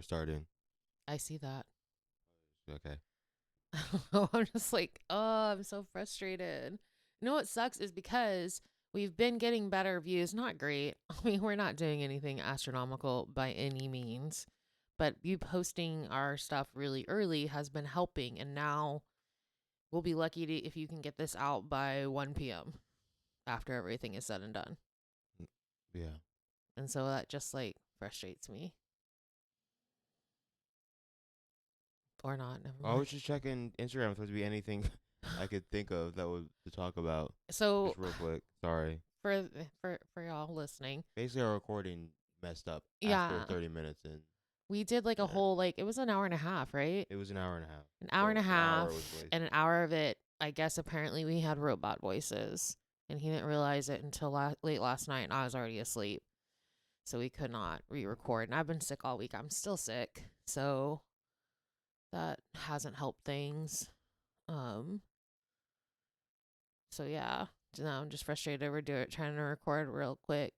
We're starting. I see that. Okay. I'm just like, oh, I'm so frustrated. You know what sucks is because we've been getting better views. Not great. I mean, we're not doing anything astronomical by any means, but you posting our stuff really early has been helping. And now we'll be lucky if you can get this out by 1 p.m. after everything is said and done. Yeah. And so that just like frustrates me. Or not. Never I mind. was just checking Instagram if there's be anything I could think of that would to talk about. So Just real quick. Sorry. for y'all listening, Basically, our recording messed up after yeah, 30 minutes in. we did like a Yeah. whole it was an hour and a half, right? It was an hour and a half. An hour and So a an hour was half, and wasted. an hour of it, I guess apparently we had robot voices, and he didn't realize it until late last night, and I was already asleep, so we could not re-record. And I've been sick all week. I'm still sick, so that hasn't helped things. Um, so yeah, now I'm just frustrated over trying to record real quick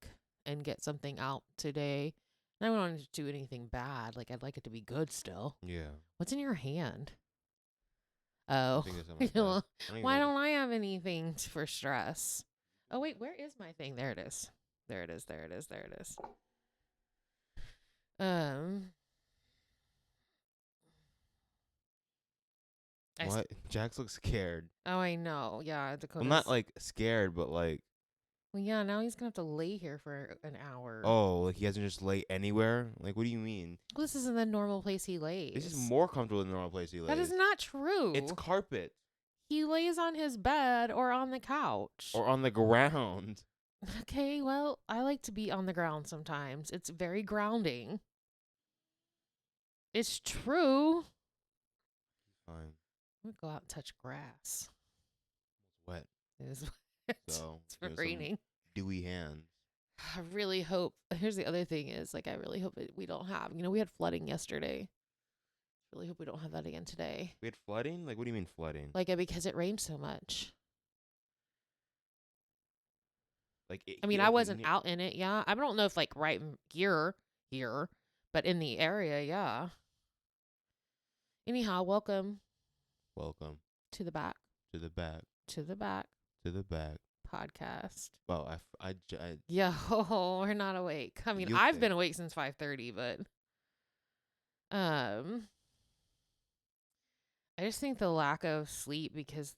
and get something out today. And I don't want to do anything bad. Like I'd like it to be good still. Yeah. What's in your hand? I Oh, think it's on my desk. I don't even why know. don't I have anything for stress? Oh wait, where is my thing? There it is. There it is. There it is. There it is. Um, I. What? Jax looks scared. Oh, I know. Yeah, Well, Dakota's. not like scared, but like, Well, yeah. Now he's gonna have to lay here for an hour. oh, like he hasn't just lay anywhere? Like, what do you mean? Well, this isn't the normal place he This is lays. more comfortable than the normal place he lays. That is not true. It's carpet. He lays on his bed or on the couch. Or on the ground. Okay, well, I like to be on the ground sometimes. It's very grounding. It's true. Fine. I'm gonna go out and touch grass. It's wet. It is wet. So, It's you know, some raining. dewy hands. I really hope. Here's the other thing is like I really hope we don't have. We had flooding yesterday. Really hope we don't have that again today. We had flooding? Like, what do you mean flooding? Because it rained so much. Like, I mean, I wasn't out in it. Yeah, I don't know if like right here, but in the area, yeah. Anyhow, welcome welcome to the back to the back, to the back to the back. podcast. Well, I Yeah, we're not awake. I mean, You I've think. been awake since 5:30, but I just think the lack of sleep because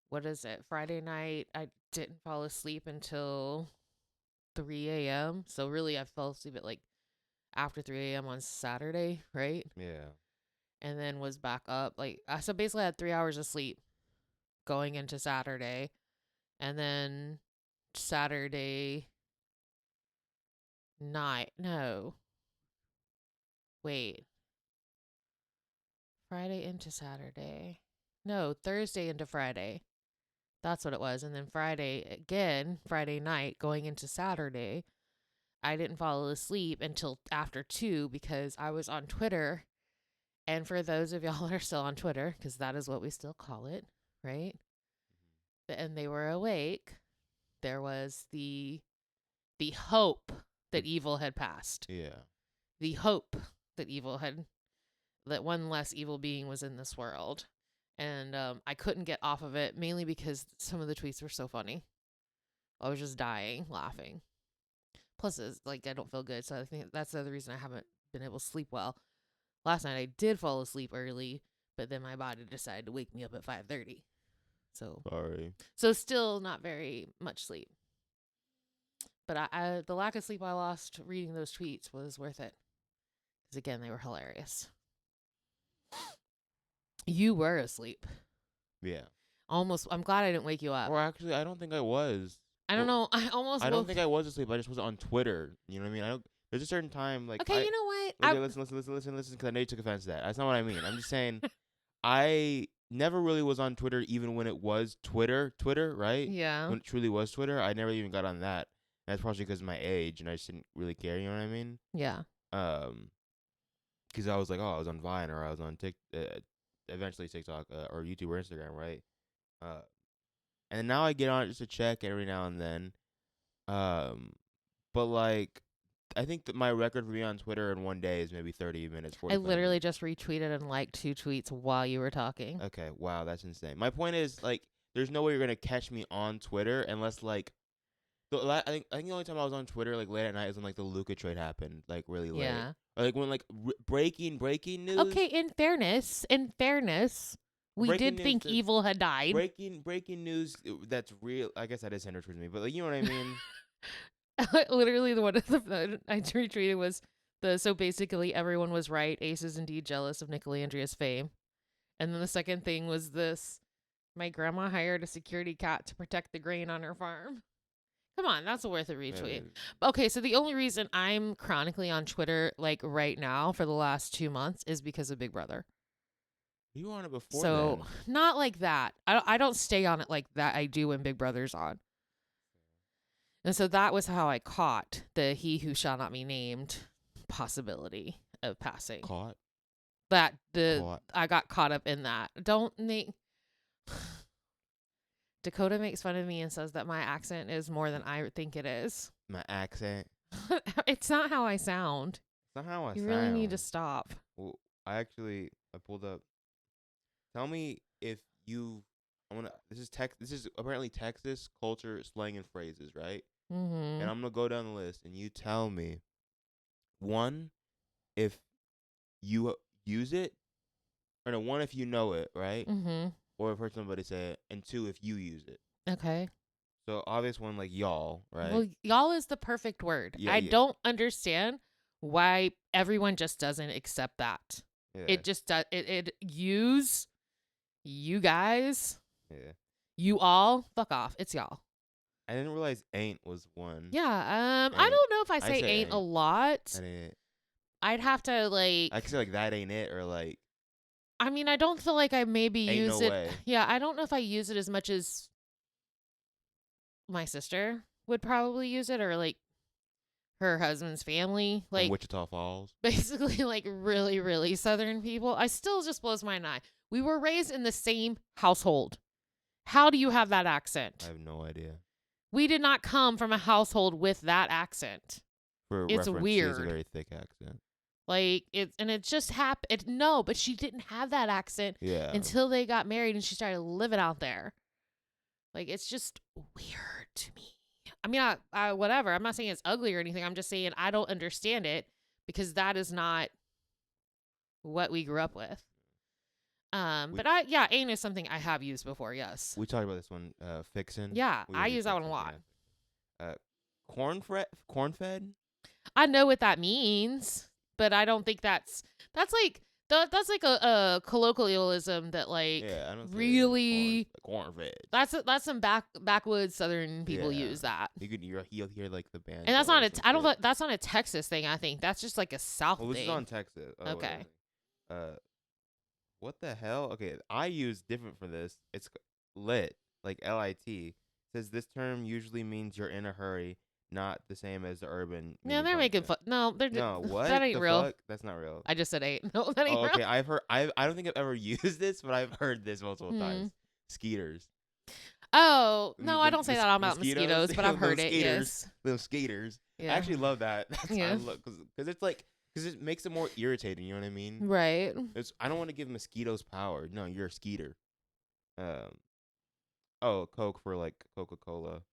what is it? Friday night, I didn't fall asleep until 3 a.m. So really, I fell asleep at like after 3 a.m. on Saturday, right? yeah. And then was back up. So basically, I had 3 hours of sleep going into Saturday. And then Saturday night. No. Wait. Friday into Saturday. No, Thursday into Friday. That's what it was. And then Friday night, going into Saturday, I didn't fall asleep until after 2 because I was on Twitter. And for those of y'all that are still on Twitter, because that is what we still call it, right? And they were awake, there was the hope that evil had passed. Yeah. The hope that one less evil being was in this world. And I couldn't get off of it, mainly because some of the tweets were so funny. I was just dying laughing. Plus, it's like I don't feel good, so I think that's the other reason I haven't been able to sleep well. Last night I did fall asleep early, but then my body decided to wake me up at 5:30. Sorry. So still not very much sleep. But the lack of sleep I lost reading those tweets was worth it. Because again, they were hilarious. You were asleep. Yeah. Almost. I'm glad I didn't wake you up. Or actually, I don't think I was. I don't know. I almost. I don't think I was asleep. I just was on Twitter. You know what I mean? I don't. There's a certain time like. Okay, you know what? Okay, listen. Because I know you took offense to that. That's not what I mean. I'm just saying. I never really was on Twitter, even when it was Twitter, right? Yeah. When it truly was Twitter, I never even got on that. That's partially because of my age, and I just didn't really care. You know what I mean? Yeah. Because I was like, oh, I was on Vine or I was on eventually TikTok or YouTube or Instagram, right? And now I get on it just to check every now and then. But like I think that my record for being on Twitter in one day is maybe 30 minutes, I 45 literally minutes. just retweeted and liked 2 tweets while you were talking. Okay, wow, that's insane. My point is like, there's no way you're gonna catch me on Twitter unless like, I think the only time I was on Twitter like late at night is when like the Luca trade happened, like really late, Yeah. or like when like breaking news, Okay, in fairness, we breaking did news think that's Evil had died. breaking news that's real. I guess that is centered towards me, but like you know what I mean. Literally, the one that I retweeted was so basically everyone was right. Ace is indeed jealous of Nicolandria's fame. And then the second thing was this: my grandma hired a security cat to protect the grain on her farm. Come on, that's worth a retweet. Okay, so the only reason I'm chronically on Twitter like right now for the last 2 months is because of Big Brother. You were on it before So then. not like that. I don't stay on it like that. I do when Big Brother's on. And so that was how I caught the he who shall not be named possibility of passing. Caught. I got caught up in that. Don't make Dakota makes fun of me and says that my accent is more than I think it is. My accent. It's not how I sound. That's not how I You sound. really need to stop. Well, I pulled up. Tell me if you. This is apparently Texas culture, slang, and phrases, right? Mm-hmm. And I'm gonna go down the list, and you tell me one if you use it, or no, one if you know it, right? Mm-hmm. Or I've heard somebody say it, and two if you use it. Okay. So obvious one like y'all, right? Well, y'all is the perfect word. Yeah, I yeah. don't understand why everyone just doesn't accept that. Yeah. It just does. It use you guys. Yeah. You all. Fuck off. It's y'all. I didn't realize ain't was one. Yeah. I Ain't. don't know if I say say ain't a ain't. lot. Ain't. I'd have to like. I could say like that ain't it, or like I mean, I don't feel like I maybe ain't use no it. way. Yeah, I don't know if I use it as much as my sister would probably use it, or like her husband's family, From like Wichita Falls. basically like really, really Southern people. I still just blows my mind. We were raised in the same household. How do you have that accent? I have no idea. We did not come from a household with that accent. For It's reference, weird. She has a very thick accent. Like it just happened. No, but she didn't have that accent until they got married and she started living out there. Like it's just weird to me. I mean, I whatever. I'm not saying it's ugly or anything. I'm just saying I don't understand it because that is not what we grew up with. But ain't is something I have used before. Yes. We talked about this one, fixin'. Yeah, I use that one a lot. Yeah. Corn-fed. I know what that means, but I don't think that's like a colloquialism that like I don't really corn-fed. That's some backwoods Southern people use that. You'll hear like the band. And that's not that's not a Texas thing. I think that's just like a South thing. This is thing. on Texas. Oh, okay. What the hell? Okay, I use different for this. It's lit, like LIT. Says this term usually means you're in a hurry, not the same as the urban. Yeah, they're making fun. No, they're no. What? That ain't real. Fuck? That's not real. I just said ain't. No, that ain't real. Okay, I've heard. I don't think I've ever used this, but I've heard this multiple times. Skeeters. Oh no, I don't say that about mosquitoes, but I've heard it. Yes. Little skaters. Yeah. I actually love that. Yeah. Because it's like. Because it makes it more irritating, you know what I mean? Right. I don't want to give mosquitoes power. No, you're a skeeter. Coke for like Coca-Cola.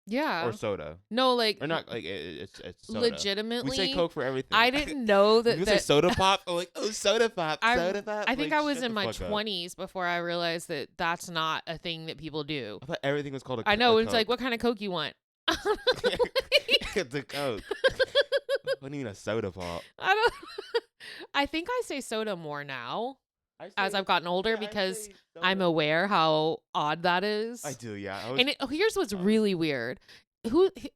Yeah. Or soda. No, like or not like it's soda. Legitimately. We say Coke for everything. I didn't know that. You say soda pop. I'm like, soda pop. Soda pop. I think like, I was in my 20s up. Before I realized that that's not a thing that people do. I thought everything was called I know. a It's Coke. like, what kind of Coke you want? It's a Coke. What do you mean a soda pop? I think I say soda more now as I've gotten older because I'm aware how odd that is. I do, yeah. Here's what's really weird.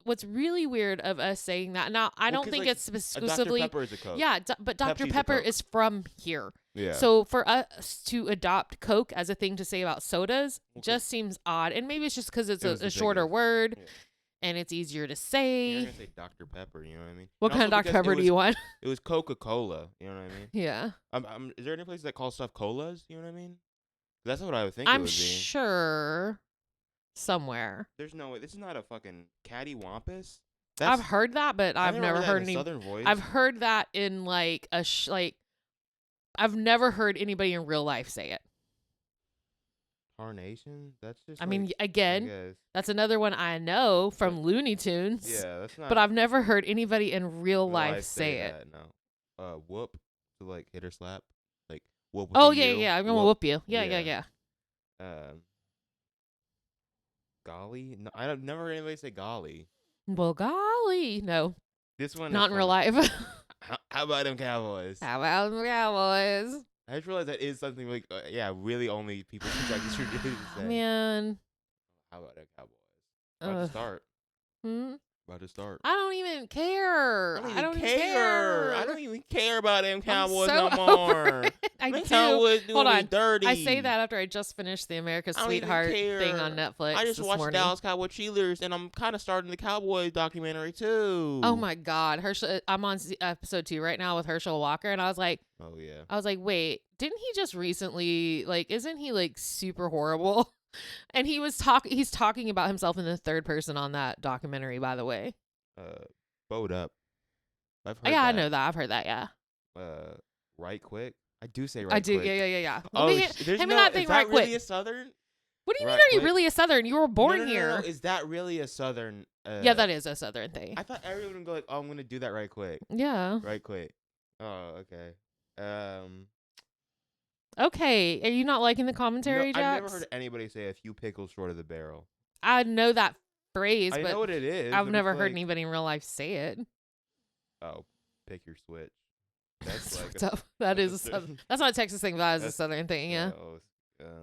What's really weird of us saying that? Now, I don't think it's exclusively. Dr. Pepper is a Coke. Yeah, but Dr. Pepper is from here. Yeah. So for us to adopt Coke as a thing to say about sodas just seems odd, and maybe it's just because it's a shorter word. Yeah. And it's easier to say. You're gonna say Dr. Pepper, you know what I mean? What kind of Dr. Pepper do you want? It was Coca-Cola, you know what I mean? Yeah. Is there any places that call stuff colas? You know what I mean? That's what I would think. I'm it would be. sure somewhere. There's no way. This is not a fucking cattywampus. I've heard that, but I've never heard any Southern voice. I've heard that in like I've never heard anybody in real life say it. Tarnation? That's just I mean, again, that's another one I know from Looney Tunes. Yeah, that's not. But I've never heard anybody in real life say it. No. Whoop. To like hit or slap. Like whoop. Oh yeah. I'm gonna whoop you. Yeah. Golly? No, I don't never heard anybody say golly. Well, golly, no. This one not in real life. How about them Cowboys? How about them Cowboys? I just realized that is something like really only people who like this really say. Man. How about them Cowboys? About to start. About to start. I don't even care. I don't even care. I don't even care about them Cowboys no more. I do. Cowboys doing Hold on. dirty. I say that after I just finished the America's Sweetheart thing on Netflix. I just watched Dallas Cowboy cheerleaders, and I'm kind of starting the Cowboy documentary too. Oh my God, Herschel! I'm on episode 2 right now with Herschel Walker, and I was like, oh yeah. I was like, wait, didn't he just recently isn't he like super horrible? And he's talking about himself in the third person on that documentary, by the way. Bowed up. I've heard I know that. I've heard that, yeah. Right quick. I do say right I do, quick. yeah. Oh, hand me that thing is right that really quick. a Southern? What do you mean, are you really a Southern? You were born here. No. Is that really a Southern? Yeah, that is a Southern thing. I thought everyone would go like, oh, I'm going to do that right quick. Yeah. Right quick. Oh, okay. Okay, are you not liking the commentary, Jax? I've never heard anybody say a few pickles short of the barrel. I know that phrase, but I know what it is. I've never heard anybody in real life say it. Oh, pick your switch. That's like that is that's not a Texas thing, but that is a Southern thing, yeah.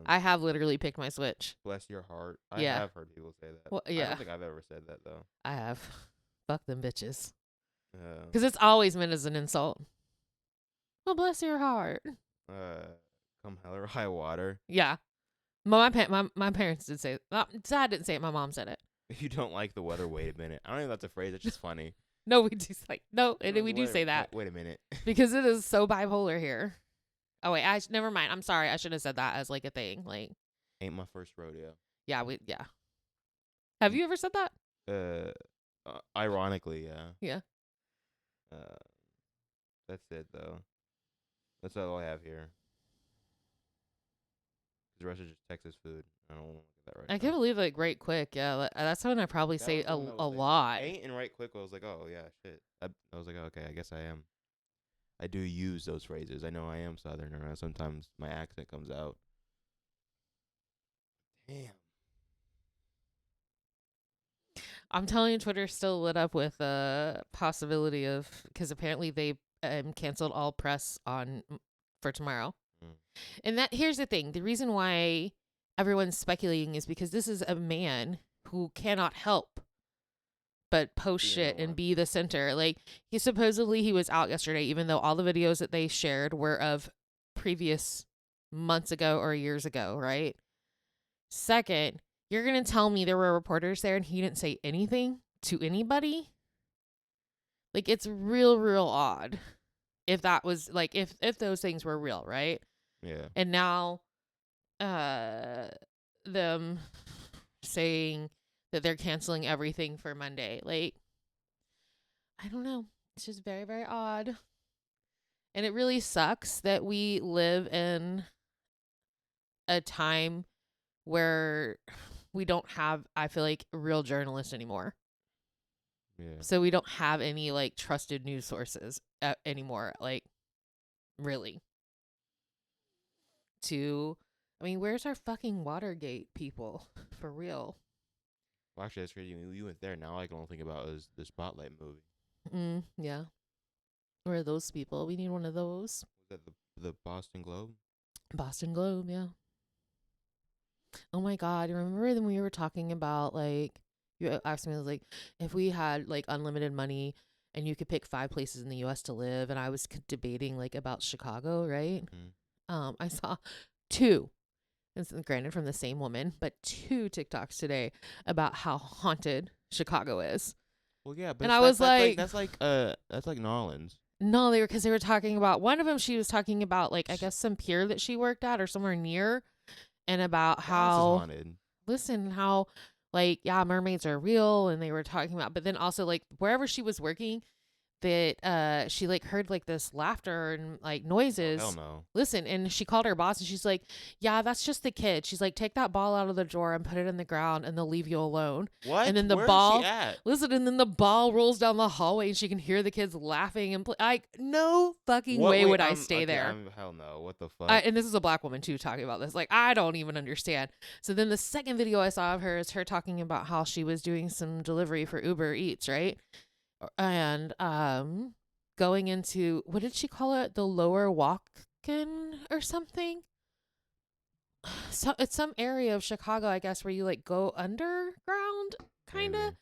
I have literally picked my switch. Bless your heart. I have heard people say that. Well, yeah. I don't think I've ever said that though. I have. Fuck them bitches. Because it's always meant as an insult. Well, bless your heart. Come hell or high water. Yeah. My parents did say it. Dad didn't say it. My mom said it. If you don't like the weather, wait a minute. I don't even know if that's a phrase. It's just funny. No, we do say that. Wait a minute. Because it is so bipolar here. Oh wait, never mind. I'm sorry. I should have said that as like a thing. Like, ain't my first rodeo. Yeah, Have you ever said that? Ironically, yeah. Yeah. That's it though. That's all I have here. The rest is just Texas food. I don't want to look at that right now. I can't believe right quick. Yeah, that's when I probably say a lot. Ain't and right quick. I was like, oh yeah, shit. I was like, okay, I guess I am. I do use those phrases. I know I am Southern, or sometimes my accent comes out. Damn. I'm telling you, Twitter's still lit up with a possibility of, because apparently they canceled all press for tomorrow. And here's the thing. The reason why everyone's speculating is because this is a man who cannot help but post shit and be the center. Like, he was out yesterday, even though all the videos that they shared were of previous months ago or years ago, right? Second, you're going to tell me there were reporters there and he didn't say anything to anybody? Like, it's real odd if that was, like, if those things were real, right? Yeah. And now them saying that they're canceling everything for Monday. Like, I don't know. It's just very, very odd. And it really sucks that we live in a time where we don't have, I feel like, real journalists anymore. Yeah. So we don't have any, like, trusted news sources anymore. Like, really. Where's our fucking Watergate people? For real. Well, actually, that's crazy. You went there. Now all I can only think about is the Spotlight movie. Yeah. Where are those people? We need one of those. Was that the Boston Globe? Boston Globe, yeah. Oh my God. Remember when we were talking about, like, you asked me, like, if we had, like, unlimited money and you could pick 5 places in the U.S. to live, and I was debating, like, about Chicago, right? Mm-hmm. I saw 2, granted from the same woman, but 2 TikToks today about how haunted Chicago is. Well, yeah, but and I was that's like New Orleans. No, because they were talking about, one of them, she was talking about, like, I guess some pier that she worked at or somewhere near, and about how, listen, how, like, yeah, mermaids are real, and they were talking about, but then also like wherever she was working, that she like heard like this laughter and like Oh hell noises. no. Listen, and she called her boss and she's like, yeah, that's just the kid. She's like, take that ball out of the drawer and put it in the ground and they'll leave you alone. And What? then the Where is she ball, at? listen, and then the ball rolls down the hallway and she can hear the kids laughing and like, no fucking What? way Wait. would I stay Okay. there. Hell no. What the fuck? And this is a black woman too talking about this. Like, I don't even understand. So then the second video I saw of her is her talking about how she was doing some delivery for Uber Eats, right? And going into, what did she call it? The lower walk-in or something? So it's some area of Chicago, I guess, where you like go underground, kind of. Maybe.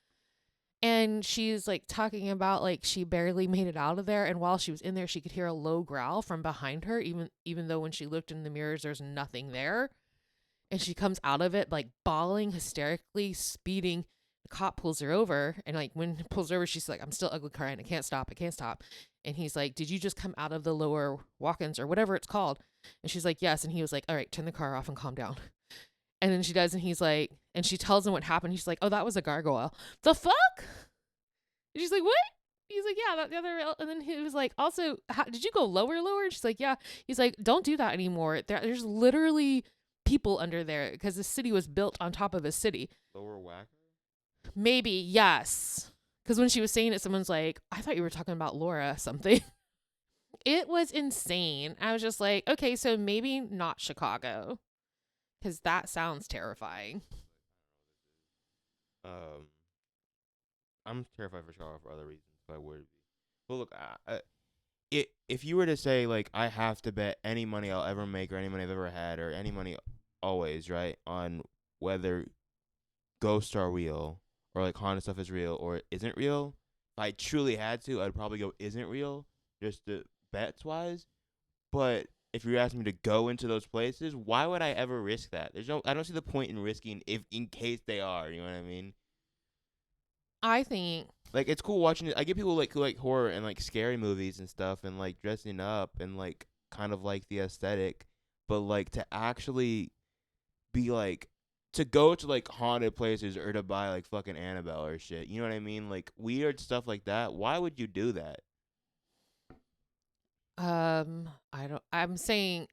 And she's like talking about like she barely made it out of there, and while she was in there, she could hear a low growl from behind her, even though when she looked in the mirrors, there's nothing there. And she comes out of it like bawling hysterically, speeding. The cop pulls her over, and like when he pulls her over, she's like, I'm still ugly crying. I can't stop. I can't stop. And he's like, did you just come out of the lower walk-ins or whatever it's called? And she's like, yes. And he was like, all right, turn the car off and calm down. And then she does, and he's like, and she tells him what happened. He's like, oh, that was a gargoyle. The fuck? And she's like, what? He's like, yeah, that the other. And then he was like, also, did you go lower? And she's like, yeah. He's like, don't do that anymore. There's literally people under there because the city was built on top of a city. Lower whacker? Maybe, yes. Because when she was saying it, someone's like, I thought you were talking about Laura something. It was insane. I was just like, okay, so maybe not Chicago. Because that sounds terrifying. I'm terrified for Chicago for other reasons, but I would be. But look, if you were to say like I have to bet any money I'll ever make or any money I've ever had or any money always, right, on whether ghosts are real or like haunted stuff is real or isn't real, if I truly had to, I'd probably go isn't real, just the bets wise. But if you're asking me to go into those places, why would I ever risk that? I don't see the point in risking if in case they are. You know what I mean? I think Like it's cool watching it. I get people like who like horror and like scary movies and stuff and like dressing up and like kind of like the aesthetic, but like to actually be like to go to like haunted places or to buy like fucking Annabelle or shit. You know what I mean? Like weird stuff like that. Why would you do that? I'm saying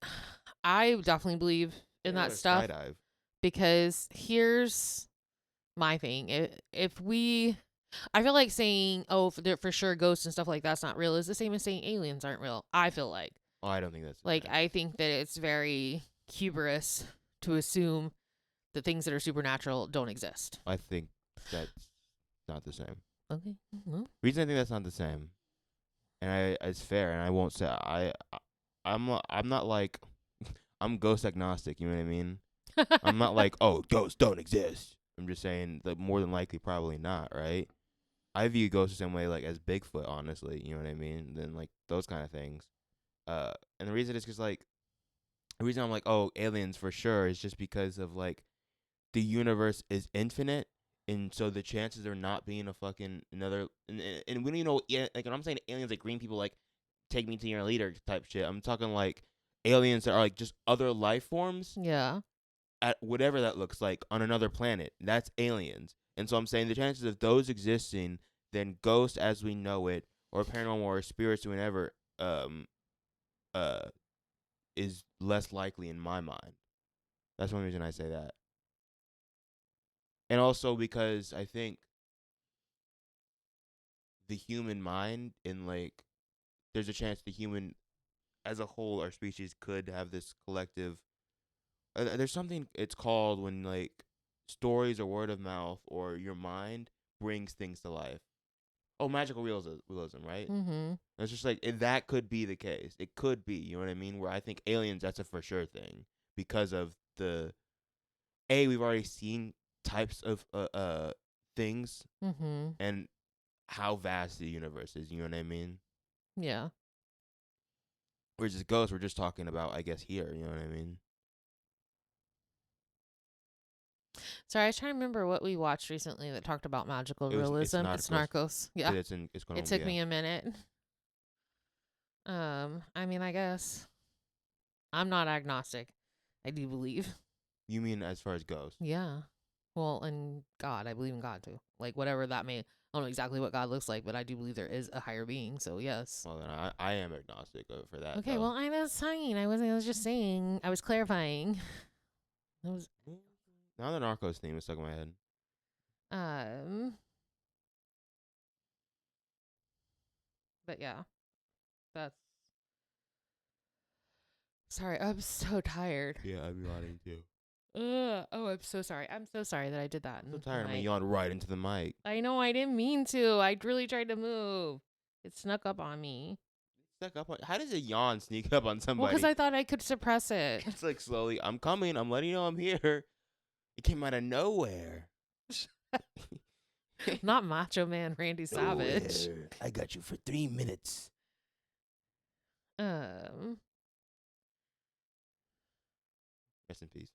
I definitely believe in that stuff Skydive. because here's my thing. I feel like saying, oh, for sure ghosts and stuff like that's not real is the same as saying aliens aren't real. I feel like. Oh, I don't think that's Like, I think that it's very hubris to assume that things that are supernatural don't exist. I think that's not the same. Okay. Well. Reason I think that's not the same, and it's fair, and I won't say I'm not like I'm ghost agnostic. You know what I mean? I'm not like ghosts don't exist. I'm just saying that more than likely probably not. Right? I view ghosts the same way like as Bigfoot. Honestly, you know what I mean? Then like those kind of things. And the reason is because like the reason I'm like aliens for sure is just because of like the universe is infinite. And so the chances are not being a fucking another, and we don't even know. Like when I'm saying aliens, like green people, like take me to your leader type shit. I'm talking like aliens that are like just other life forms Yeah. at whatever that looks like on another planet. That's aliens. And so I'm saying the chances of those existing, then ghosts as we know it, or paranormal or spirits, whenever, is less likely in my mind. That's one reason I say that. And also because I think the human mind in like there's a chance the human as a whole our species could have this collective there's something it's called when like stories or word of mouth or your mind brings things to life. Oh, magical realism, right? Mm-hmm. It's just like that could be the case. It could be, you know what I mean? Where I think aliens, that's a for sure thing because of we've already seen types of things Mm-hmm. and how vast the universe is. You know what I mean? Yeah. Whereas just ghosts, we're just talking about, I guess, here. You know what I mean? Sorry, I was trying to remember what we watched recently that talked about magical It's realism. Narcos. It's Narcos. Yeah. It's It took me a minute. I mean, I guess I'm not agnostic. I do believe. You mean as far as ghosts? Yeah. Well, and God, I believe in God too. Like whatever that may, I don't know exactly what God looks like, but I do believe there is a higher being. So yes. Well, then I am agnostic for that Okay, though. well, I was saying, I was just saying, I was clarifying. I was, Now the Narcos theme is stuck in my head. um, but yeah, that's. Sorry, I'm so tired. Yeah, I'd be lying too. Oh, I'm so sorry. I'm so sorry that I did that. I'm so And tired. I'm gonna yawn right into the mic. I know I didn't mean to. I really tried to move. It snuck up on me. Stuck up on. How does a yawn sneak up on Well, because somebody? I thought I could suppress it. It's like slowly. I'm coming. I'm letting you know I'm here. It came out of nowhere. Not Macho Man Randy Savage. Nowhere. I got you for 3 minutes. Um. Rest in peace.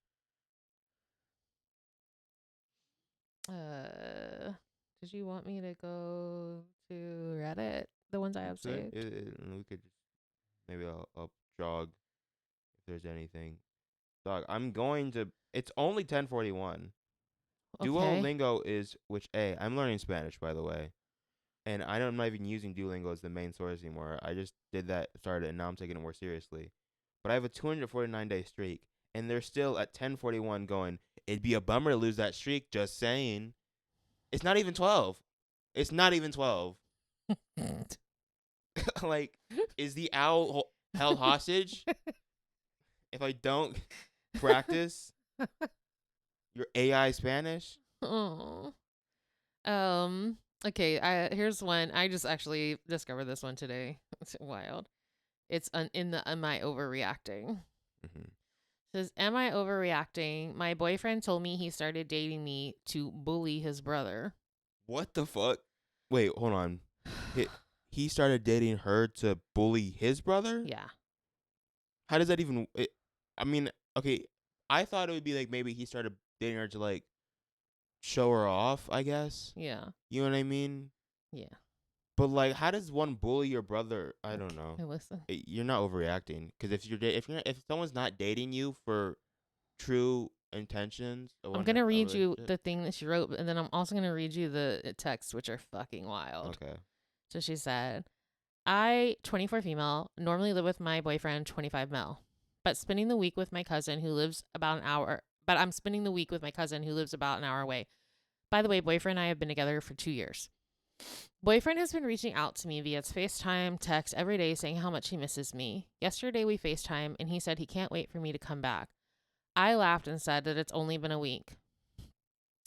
Did you want me to go to Reddit? The ones I have saved. We could just maybe I'll jog if there's anything. Dog, I'm going to. It's only 10:41. Okay. Duolingo is I'm learning Spanish, by the way, and I'm not even using Duolingo as the main source anymore. I just did that, started, and now I'm taking it more seriously. But I have a 249-day streak, and they're still at 10:41 going. It'd be a bummer to lose that streak. Just saying. It's not even 12. It's not even 12. Like, is the owl held hostage if I don't practice your AI Spanish? Oh. Okay. Here's one. I just actually discovered this one today. It's wild. It's in the am I overreacting? Mm-hmm. Says, am I overreacting? My boyfriend told me he started dating me to bully his brother. What the fuck? Wait, hold on. He started dating her to bully his brother? Yeah. How does that even? I mean, okay. I thought it would be like maybe he started dating her to like show her off. I guess. Yeah. You know what I mean? Yeah. But like, how does one bully your brother? I don't know. Hey, listen. You're not overreacting because if someone's not dating you for true intentions, I'm going to read you the thing that she wrote, and then I'm also going to read you the texts, which are fucking wild. Okay. So she said, I, 24 female, normally live with my boyfriend, 25 male, but spending the week with my cousin who lives about an hour, but I'm spending the week with my cousin who lives about an hour away. By the way, boyfriend and I have been together for 2 years. Boyfriend has been reaching out to me via FaceTime, text every day saying how much he misses me. Yesterday we FaceTime and he said he can't wait for me to come back. I laughed and said that it's only been a week.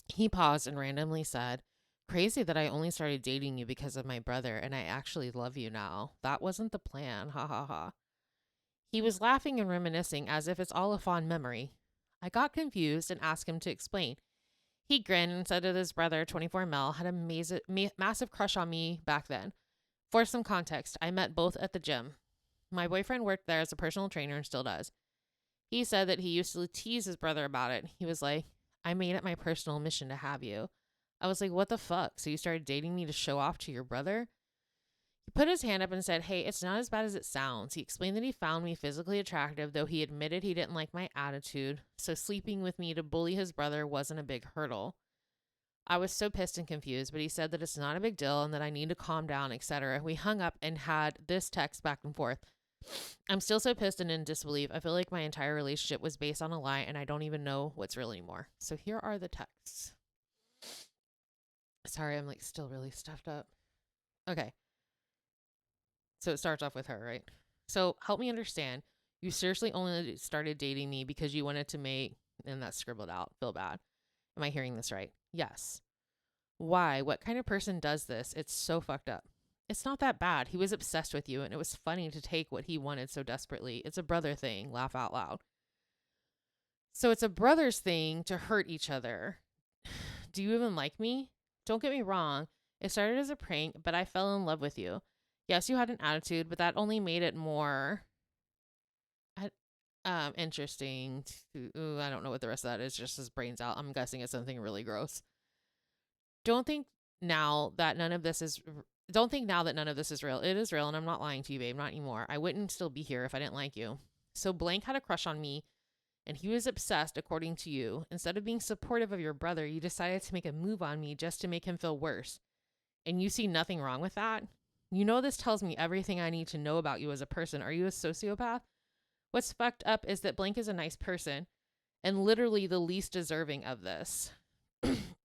He paused and randomly said, crazy that I only started dating you because of my brother and I actually love you now. That wasn't the plan. Ha ha ha. He was laughing and reminiscing as if it's all a fond memory. I got confused and asked him to explain. He grinned and said that his brother, 24 Mel, had a massive crush on me back then. For some context, I met both at the gym. My boyfriend worked there as a personal trainer and still does. He said that he used to tease his brother about it. He was like, I made it my personal mission to have you. I was like, what the fuck? So you started dating me to show off to your brother? He put his hand up and said, hey, it's not as bad as it sounds. He explained that he found me physically attractive, though he admitted he didn't like my attitude, so sleeping with me to bully his brother wasn't a big hurdle. I was so pissed and confused, but he said that it's not a big deal and that I need to calm down, etc. We hung up and had this text back and forth. I'm still so pissed and in disbelief. I feel like my entire relationship was based on a lie and I don't even know what's real anymore. So here are the texts. Sorry, I'm like still really stuffed up. Okay. So it starts off with her, right? So help me understand. You seriously only started dating me because you wanted to make, and that's scribbled out, feel bad. Am I hearing this right? Yes. Why? What kind of person does this? It's so fucked up. It's not that bad. He was obsessed with you and it was funny to take what he wanted so desperately. It's a brother thing. Laugh out loud. So it's a brother's thing to hurt each other. Do you even like me? Don't get me wrong. It started as a prank, but I fell in love with you. Yes, you had an attitude, but that only made it more interesting. I don't know what the rest of that is. Just his brains out. I'm guessing it's something really gross. Don't think now that none of this is real. It is real, and I'm not lying to you, babe. Not anymore. I wouldn't still be here if I didn't like you. So blank had a crush on me and he was obsessed, according to you. Instead of being supportive of your brother, you decided to make a move on me just to make him feel worse. And you see nothing wrong with that? You know this tells me everything I need to know about you as a person. Are you a sociopath? What's fucked up is that blank is a nice person and literally the least deserving of this.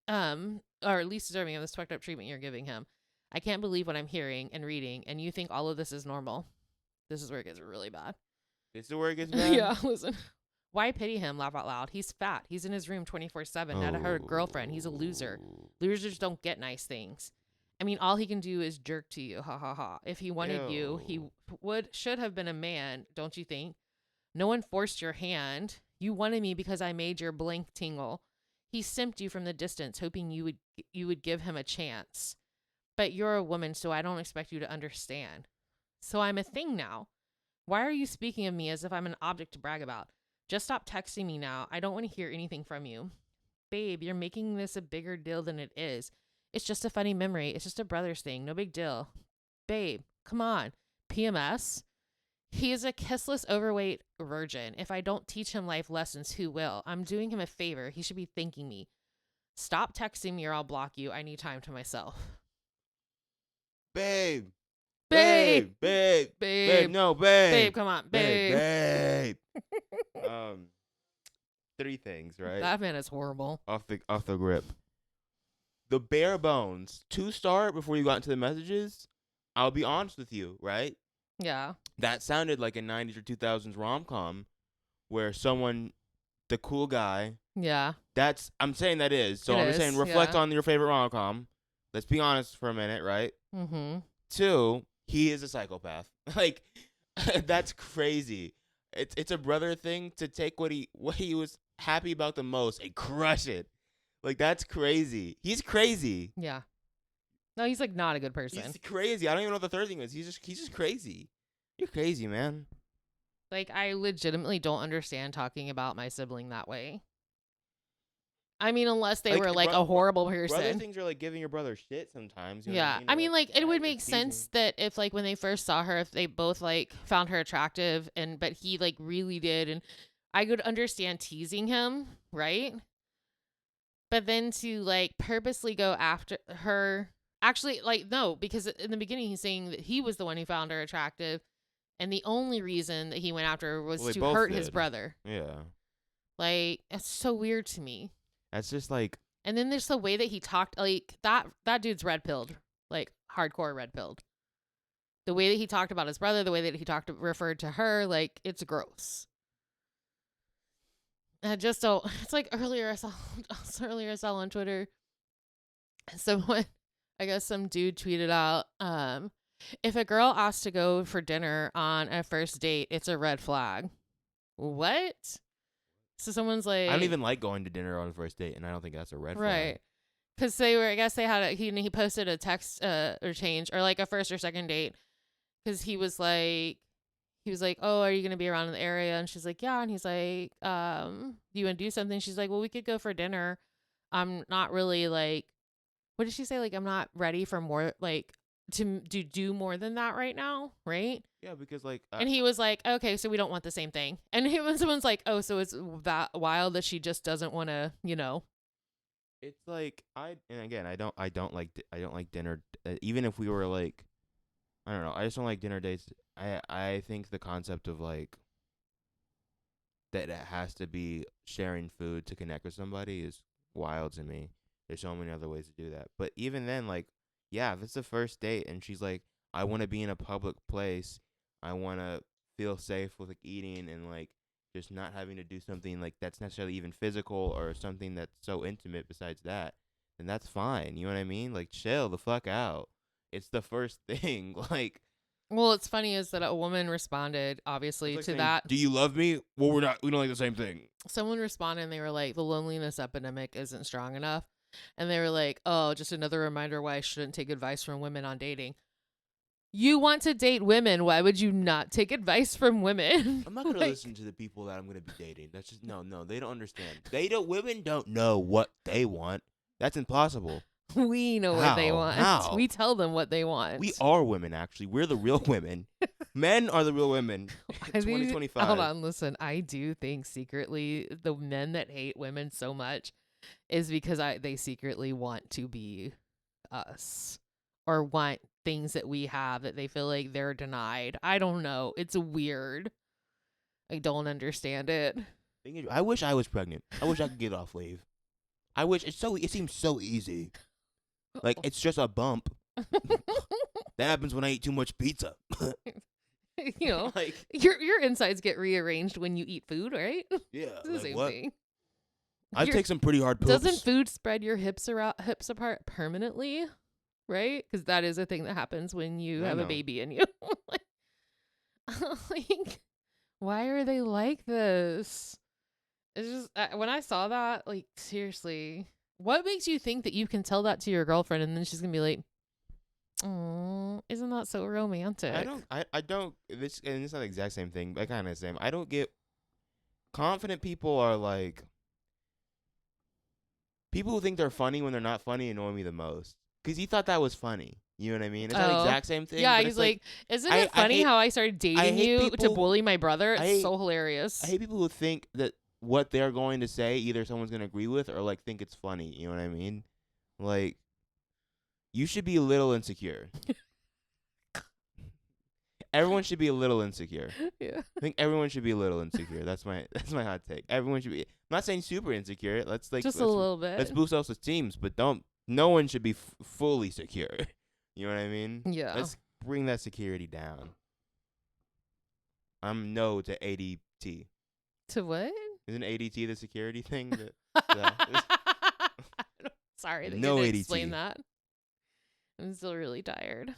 Or least deserving of this fucked up treatment you're giving him. I can't believe what I'm hearing and reading, and you think all of this is normal. This is where it gets really bad. This is where it gets bad? Yeah, listen. Why pity him? Laugh out loud. He's fat. He's in his room 24/7. Not her girlfriend. He's a loser. Losers don't get nice things. I mean, all he can do is jerk to you. Ha ha ha. If he wanted you, he should have been a man, don't you think? No one forced your hand. You wanted me because I made your blank tingle. He simped you from the distance, hoping you would give him a chance. But you're a woman, so I don't expect you to understand. So I'm a thing now. Why are you speaking of me as if I'm an object to brag about? Just stop texting me now. I don't want to hear anything from you. Babe, you're making this a bigger deal than it is. It's just a funny memory. It's just a brother's thing. No big deal. Babe, come on. PMS? He is a kissless, overweight virgin. If I don't teach him life lessons, who will? I'm doing him a favor. He should be thanking me. Stop texting me or I'll block you. I need time to myself. Babe. Babe. Babe. Babe. Babe. No, babe. Babe, come on. Babe. Babe. Three things, right? That man is horrible. Off the grip. The bare bones to start before you got into the messages. I'll be honest with you, right? Yeah. That sounded like a 90s or 2000s rom-com where someone, the cool guy. Yeah. I'm saying that is. So I'm just saying reflect on your favorite rom-com. Let's be honest for a minute, right? Mm-hmm. 2, he is a psychopath. Like, that's crazy. It's a brother thing to take what he was happy about the most and crush it. Like, that's crazy. He's crazy. Yeah. No, he's like not a good person. He's crazy. I don't even know what the third thing is. He's just crazy. You're crazy, man. Like, I legitimately don't understand talking about my sibling that way. I mean, unless they were like a horrible person. Brother things are like giving your brother shit sometimes. You know Yeah. what I mean, like it would make sense that if like when they first saw her, if they both like found her attractive but he like really did. And I could understand teasing him, right? But then to like purposely go after her. Actually, like, no, because in the beginning he's saying that he was the one who found her attractive. And the only reason that he went after her was to hurt his brother. Yeah. Like, it's so weird to me. That's just like. And then there's the way that he talked. Like, that dude's red pilled. Like, hardcore red pilled. The way that he talked about his brother, the way that he referred to her, like, it's gross. I just don't. It's like earlier I saw on Twitter, someone, I guess some dude tweeted out, if a girl asks to go for dinner on a first date, it's a red flag. What? So someone's like, I don't even like going to dinner on a first date, and I don't think that's a red flag. Right. Because they were, I guess they had he posted a text or change or like a first or second date. Because he was like, oh, are you going to be around in the area? And she's like, yeah. And he's like, do you want to do something? She's like, well, we could go for dinner. I'm not really like, what did she say? Like, I'm not ready for more, like, to do more than that right now. Right. Yeah, because like. And he was like, okay, so we don't want the same thing. And when someone's like, oh, so it's that wild that she just doesn't want to, you know. It's like, I don't like dinner. Even if we were like, I don't know. I just don't like dinner dates. I think the concept of like that it has to be sharing food to connect with somebody is wild to me. There's so many other ways to do that. But even then, like, yeah, if it's the first date and she's like, I want to be in a public place. I want to feel safe with like eating and like just not having to do something like that's necessarily even physical or something that's so intimate besides that, then that's fine. You know what I mean? Like, chill the fuck out. It's the first thing. Like, well, it's funny is that a woman responded obviously like to saying, that. Do you love me? Well, we don't like the same thing. Someone responded and they were like, the loneliness epidemic isn't strong enough. And they were like, oh, just another reminder why I shouldn't take advice from women on dating. You want to date women. Why would you not take advice from women? I'm not going to listen to the people that I'm going to be dating. That's just, no, they don't understand. Women don't know what they want. That's impossible. We know what they want. How? We tell them what they want. We are women, actually. We're the real women. Men are the real women. I think, 2025. hold on, listen. I do think secretly the men that hate women so much is because they secretly want to be us or want things that we have that they feel like they're denied. I don't know. It's weird. I don't understand it. I wish I was pregnant. I wish I could get off leave. I wish it seems so easy. Like it's just a bump. That happens when I eat too much pizza. You know, like your insides get rearranged when you eat food, right? yeah, It's the like same what? thing. I take some pretty hard poops. Doesn't food spread your hips apart permanently? Right? Because that is a thing that happens when you have a baby in you. Like, why are they like this? It's just when I saw that, like, seriously, what makes you think that you can tell that to your girlfriend and then she's gonna be like, "Oh, isn't that so romantic?" I don't. This and it's not the exact same thing, but kind of the same. I don't get. Confident people are like. People who think they're funny when they're not funny annoy me the most. Because he thought that was funny. You know what I mean? It's not the exact same thing. Yeah, but he's like, isn't it funny how I started dating you to bully my brother? It's so hilarious. I hate people who think that what they're going to say, either someone's going to agree with or like think it's funny. You know what I mean? Like, you should be a little insecure. Everyone should be a little insecure. Yeah. I think everyone should be a little insecure. That's my hot take. Everyone should be. I'm not saying super insecure. Let's a little bit. Let's boost self-esteem, but no one should be fully secure. You know what I mean? Yeah. Let's bring that security down. I'm no to ADT. To what? Isn't ADT the security thing? Sorry, that no you ADT. didn't explain that. I'm still really tired.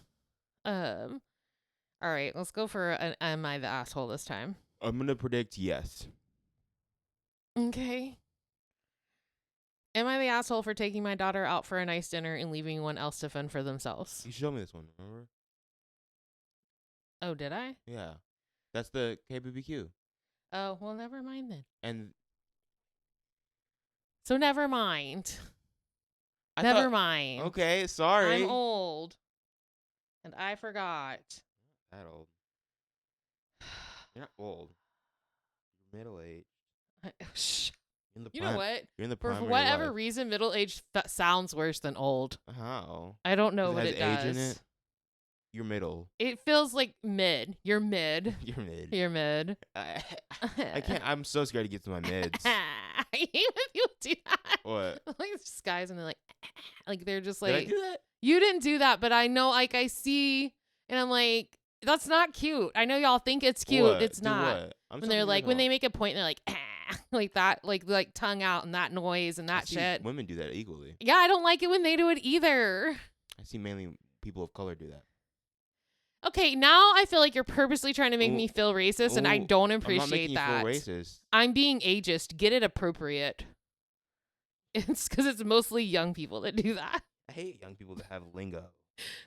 All right, let's go for an am I the asshole this time? I'm going to predict yes. Okay. Am I the asshole for taking my daughter out for a nice dinner and leaving one else to fend for themselves? You showed me this one, remember? Oh, did I? Yeah. That's the KBBQ. Oh, well, never mind then. So never mind. Never mind. Okay, sorry. I'm old. And I forgot. That old. You're not old. You're middle-aged. You know what? You're in the For prime of whatever your life. reason, middle-aged sounds worse than old. How? I don't know what it it has age does. in it? You're middle. It feels like mid. You're mid. You're mid. You're mid. I can't. I'm so scared to get to my mids. I hate when people do that. What? Like just guys and they're like they're just Did I like, do that? you didn't do that, but I know, like I see, and I'm like, that's not cute. I know y'all think it's cute. What? It's Do not. what? When they're like, when they make a point, they're like, like that, like tongue out and that noise and I that see shit. Women do that equally. Yeah, I don't like it when they do it either. I see mainly people of color do that. Okay, now I feel like you're purposely trying to make me feel racist, and I don't appreciate I'm not making that. you feel racist. I'm being ageist. Get it appropriate. It's because it's mostly young people that do that. I hate young people that have lingo.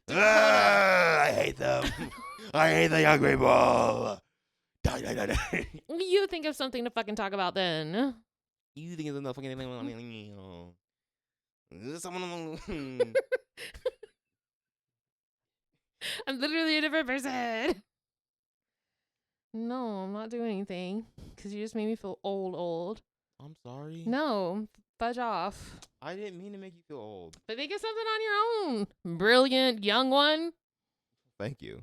Dakota. I hate them. I hate the young people. Die, die, die, die. You think of something to fucking talk about then. You think it's enough fucking someone. I'm literally a different person. No, I'm not doing anything. Because you just made me feel old. I'm sorry. No, fudge off. I didn't mean to make you feel old. But think of something on your own. Brilliant, young one. Thank you.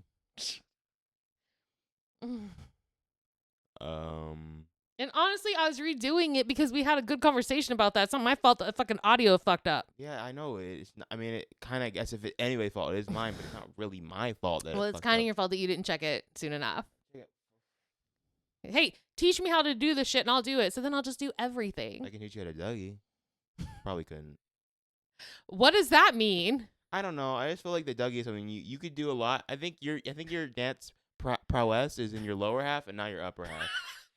And honestly, I was redoing it because we had a good conversation about that. It's not my fault that the fucking audio fucked up. Yeah, I know. It's not, I mean, it kind of, I guess if it anyway fault, it is mine, but it's not really my fault. Well, it's kind of your fault that you didn't check it soon enough. Yeah. Hey, teach me how to do this shit and I'll do it. So then I'll just do everything. I can teach you how to Dougie. Probably couldn't. What does that mean? I don't know. I just feel like the Dougie is something you could do a lot. I think your dance prowess is in your lower half and not your upper half.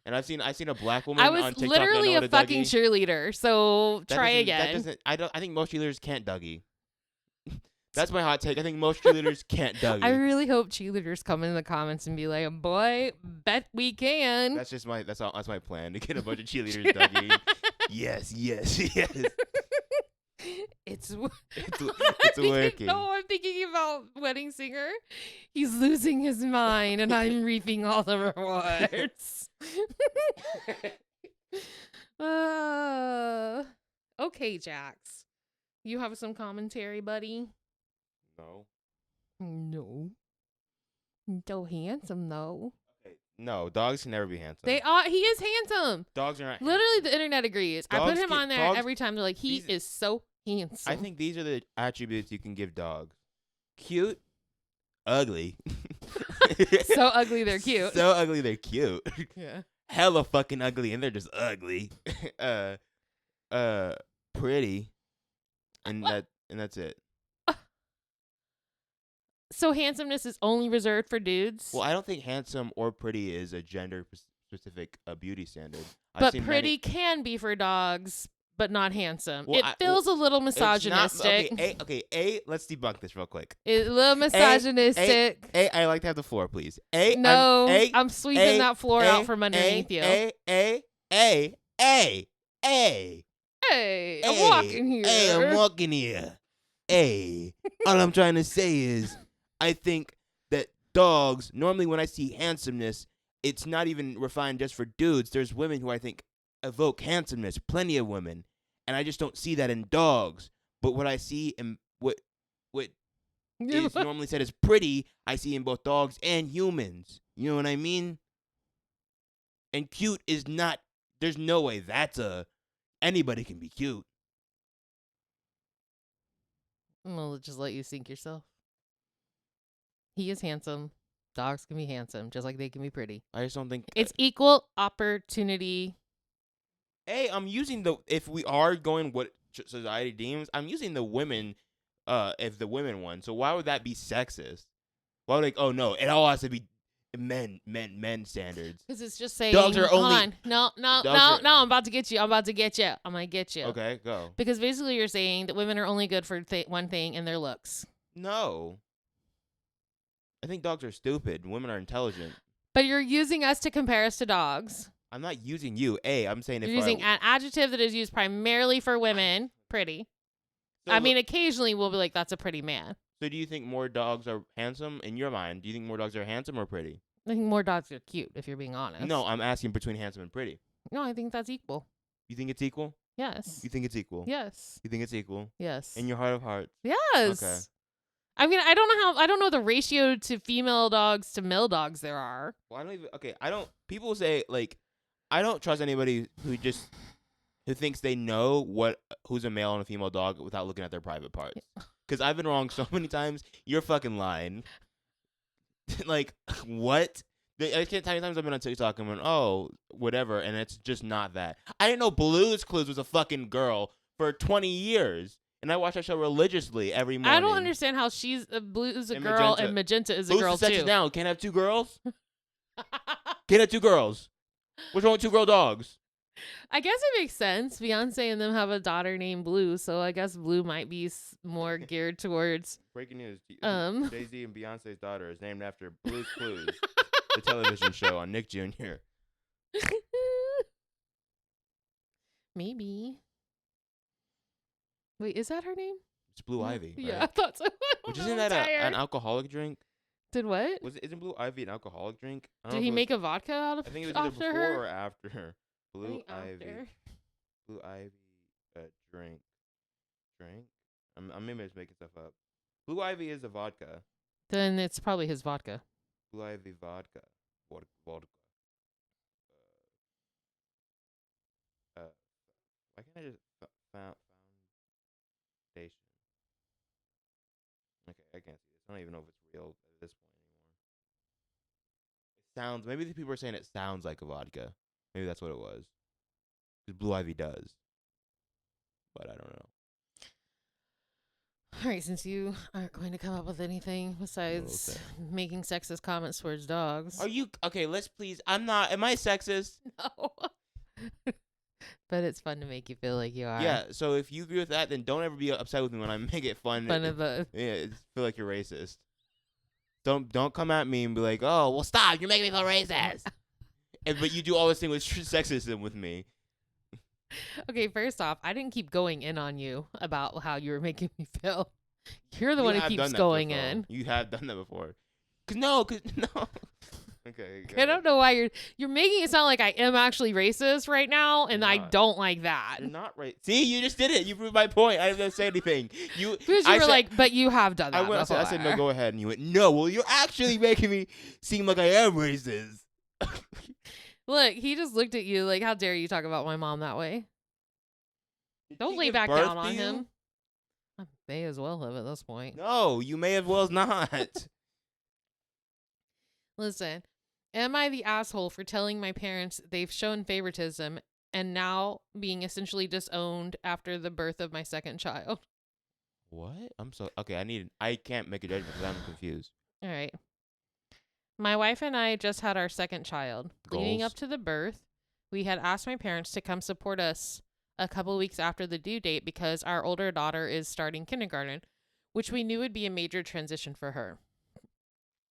And I've seen a black woman. I was on TikTok literally that know a fucking Dougie. cheerleader. So try again. I think most cheerleaders can't Dougie. That's my hot take. I think most cheerleaders can't Dougie. I really hope cheerleaders come in the comments and be like, "Boy, bet we can." That's my plan to get a bunch of cheerleaders Dougie. Yes. It's It's working. No, I'm thinking about Wedding Singer. He's losing his mind, and I'm reaping all the rewards. Okay, Jax. You have some commentary, buddy? No. No. So handsome, though. Okay. No, dogs can never be handsome. They are. He is handsome. Dogs are not. Literally, handsome. the internet agrees. I Dogs put him can- on there dogs- every time. They're like, he these- is so handsome. I think these are the attributes you can give dogs: cute, ugly. So ugly, they're cute. So ugly, they're cute. Yeah. Hella fucking ugly, and they're just ugly. Pretty, and that's it. So handsomeness is only reserved for dudes. Well, I don't think handsome or pretty is a gender specific beauty standard. I've But seen pretty can be for dogs, but not handsome. Well, It feels a little It's not- misogynistic. A, let's debunk this real quick. It's a little misogynistic. I like to have the floor, please. No, I'm sweeping that floor out from underneath you. Hey, Hey, I'm walking here. Hey, I'm walking here. Hey, all I'm trying to say is, I think that dogs, normally when I see handsomeness, it's not even refined just for dudes. There's women who I think evoke handsomeness, plenty of women, and I just don't see that in dogs. But what I see in what is normally said as pretty, I see in both dogs and humans. You know what I mean? And cute is not, there's no way anybody can be cute. I'll just let you sink yourself. He is handsome. Dogs can be handsome, just like they can be pretty. I just don't think It's equal opportunity. I'm using if we are going what society deems, I'm using the women, if the women one. So why would that be sexist? Why would oh no, it all has to be men standards. Because it's just saying, Dogs are only- on. No, Dogs are- I'm about to get you. I'm going to get you. Okay, go. Because basically you're saying that women are only good for one thing, and their looks. No. I think dogs are stupid. Women are intelligent. But you're using us to compare us to dogs. I'm not using you. I'm saying You're if using an adjective that is used primarily for women. Pretty. So, I mean, occasionally we'll be like, that's a pretty man. so do you think more dogs are handsome in your mind? Do you think more dogs are handsome or pretty? I think more dogs are cute, if you're being honest. No, I'm asking between handsome and pretty. No, I think that's equal. You think it's equal? Yes. You think it's equal? Yes. You think it's equal? Yes. In your heart of hearts. Yes. Okay. I mean, I don't know the ratio to female dogs to male dogs there are. Well, people say, I don't trust anybody who thinks they know who's a male and a female dog without looking at their private parts. Because I've been wrong so many times. You're fucking lying. What? I can't tell you times I've been on TikTok and went, oh, whatever, and it's just not that. I didn't know Blue's Clues was a fucking girl for 20 years. And I watch that show religiously every morning. I don't understand how she's Blue's a And girl Magenta. and Magenta is a Who's girl the sexiest too. now? Can't have two girls? Can't have two girls. What's wrong with two girl dogs? I guess it makes sense. Beyonce and them have a daughter named Blue, so I guess Blue might be more geared towards. Breaking news. Jay-Z and Beyonce's daughter is named after Blue's Clues, the television show on Nick Jr. Maybe. Wait, is that her name? It's Blue Ivy, right? Yeah, I thought so. Which isn't that an alcoholic drink? Did what? Isn't Blue Ivy an alcoholic drink? I don't Did know he if it make a vodka out of was, I think it was either after before her? or after. Blue think Ivy. after. Blue Ivy drink. I'm maybe just making stuff up. Blue Ivy is a vodka. Then it's probably his vodka. Blue Ivy vodka. Vodka. Why can't I just foundation? Okay, I can't see this. I don't even know if it's real at this point anymore. Maybe the people are saying it sounds like a vodka. Maybe that's what it was. Because Blue Ivy does. But I don't know. All right, since you aren't going to come up with anything besides making sexist comments towards dogs. Are you okay? Let's please. I'm not. Am I sexist? No. But it's fun to make you feel like you are. Yeah. So if you agree with that, then don't ever be upset with me when I make it fun. Fun of a. Yeah. Feel like you're racist. Don't come at me and be like, oh, well, stop. You're making me feel racist. But you do all this thing with sexism with me. Okay, first off, I didn't keep going in on you about how you were making me feel. You're the You one who have keeps done that going before. in. You have done that before. Cause no. Okay, go I ahead. don't know why you're making it sound like I am actually racist right now, You're and I not. don't like that. You're not right. See, you just did it. You proved my point. I didn't say anything. Because you I were said, like, but you have done I that went. before. I said, no, go ahead. And you went, no. Well, you're actually making me seem like I am racist. Look, he just looked at you like, how dare you talk about my mom that way? Did Don't she lay give back birth down to on you? him. I may as well have at this point. No, you may as well as not. Listen, am I the asshole for telling my parents they've shown favoritism and now being essentially disowned after the birth of my second child? What? I'm so okay. I can't make a judgment because I'm confused. All right. My wife and I just had our second child. Leading up Goals. to the birth, we had asked my parents to come support us a couple weeks after the due date because our older daughter is starting kindergarten, which we knew would be a major transition for her.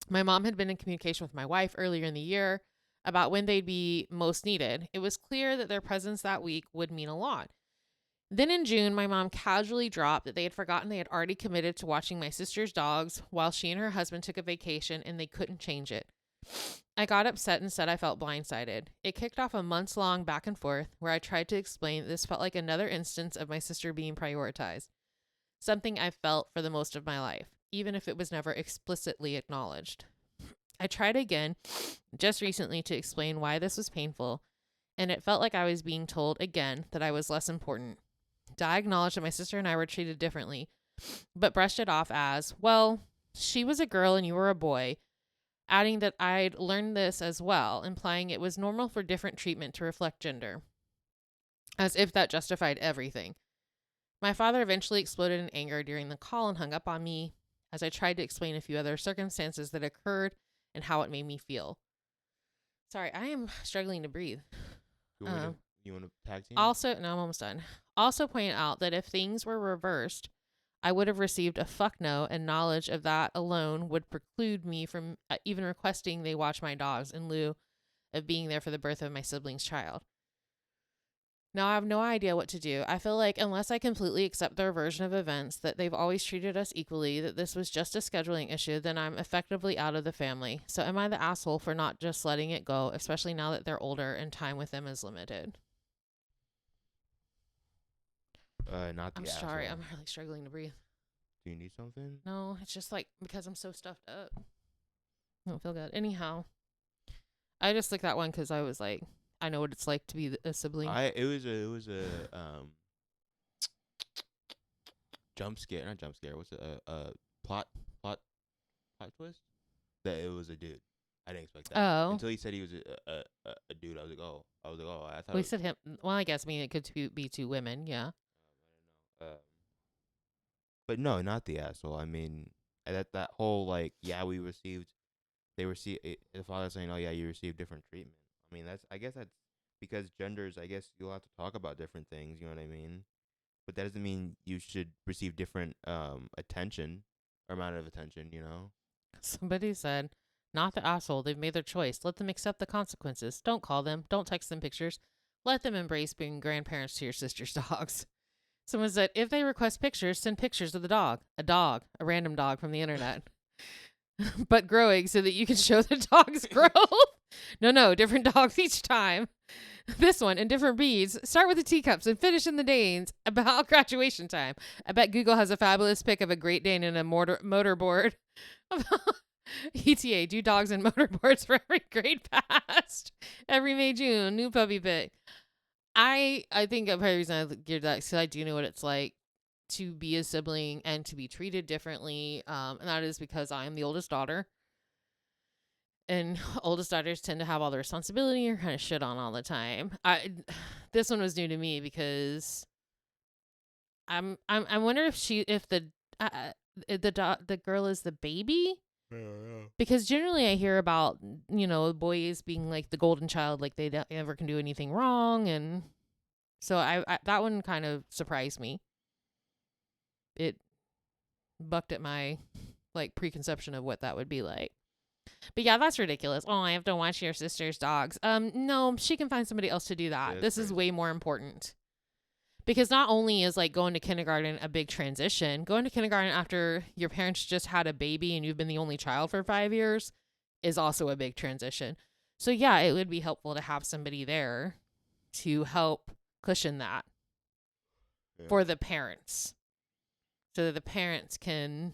My mom had been in communication with my wife earlier in the year about when they'd be most needed. It was clear that their presence that week would mean a lot. Then in June, my mom casually dropped that they had forgotten they had already committed to watching my sister's dogs while she and her husband took a vacation and they couldn't change it. I got upset and said I felt blindsided. It kicked off a months-long back and forth where I tried to explain that this felt like another instance of my sister being prioritized, something I felt for the most of my life, even if it was never explicitly acknowledged. I tried again just recently to explain why this was painful, and it felt like I was being told again that I was less important. Di acknowledged that my sister and I were treated differently, but brushed it off as, well, she was a girl and you were a boy, adding that I'd learned this as well, implying it was normal for different treatment to reflect gender, as if that justified everything. My father eventually exploded in anger during the call and hung up on me as I tried to explain a few other circumstances that occurred and how it made me feel. Sorry, I am struggling to breathe. You want to tag team? Also, no, I'm almost done. Also point out that if things were reversed, I would have received a fuck no, and knowledge of that alone would preclude me from even requesting they watch my dogs in lieu of being there for the birth of my sibling's child. Now I have no idea what to do. I feel like unless I completely accept their version of events, that they've always treated us equally, that this was just a scheduling issue, then I'm effectively out of the family. So am I the asshole for not just letting it go, especially now that they're older and time with them is limited? Not the I'm asshole. sorry, I'm really struggling to breathe. Do you need something? No, it's just like because I'm so stuffed up. I don't feel good. Anyhow, I just like that one because I was like, I know what it's like to be a sibling. It was a jump scare, not jump scare. What's it? Plot plot twist that it was a dude. I didn't expect that until he said he was a dude. I was like, oh, I thought. We said him. Well, I guess it could be two women. Yeah. I don't know. But no, not the asshole. I mean, that whole like, yeah, they received the father saying, oh yeah, you received different treatment. I mean, I guess that's because genders. I guess you'll have to talk about different things. You know what I mean? But that doesn't mean you should receive different attention or amount of attention. You know? Somebody said, not the asshole. They've made their choice. Let them accept the consequences. Don't call them. Don't text them pictures. Let them embrace being grandparents to your sister's dogs. Someone said, if they request pictures, send pictures of the dog. A random dog from the internet. But growing so that you can show the dog's growth. No, different dogs each time. This one in different breeds. Start with the teacups and finish in the Danes. About graduation time. I bet Google has a fabulous pic of a Great Dane in a motorboard. ETA, do dogs and motorboards for every grade passed. Every May, June, new puppy pic. I think a part of the reason I geared that because I do know what it's like to be a sibling and to be treated differently. And that is because I am the oldest daughter. And oldest daughters tend to have all the responsibility or kind of shit on all the time. This one was new to me because I wonder if the girl is the baby. I don't know. Because generally I hear about, boys being like the golden child, like they never can do anything wrong. And so I that one kind of surprised me. It bucked at my like preconception of what that would be like. But yeah, that's ridiculous. Oh, I have to watch your sister's dogs. No, she can find somebody else to do that. Yeah, this that's is way more important. Because not only is like going to kindergarten a big transition, going to kindergarten after your parents just had a baby and you've been the only child for 5 years is also a big transition. So yeah, it would be helpful to have somebody there to help cushion that for the parents, so that the parents can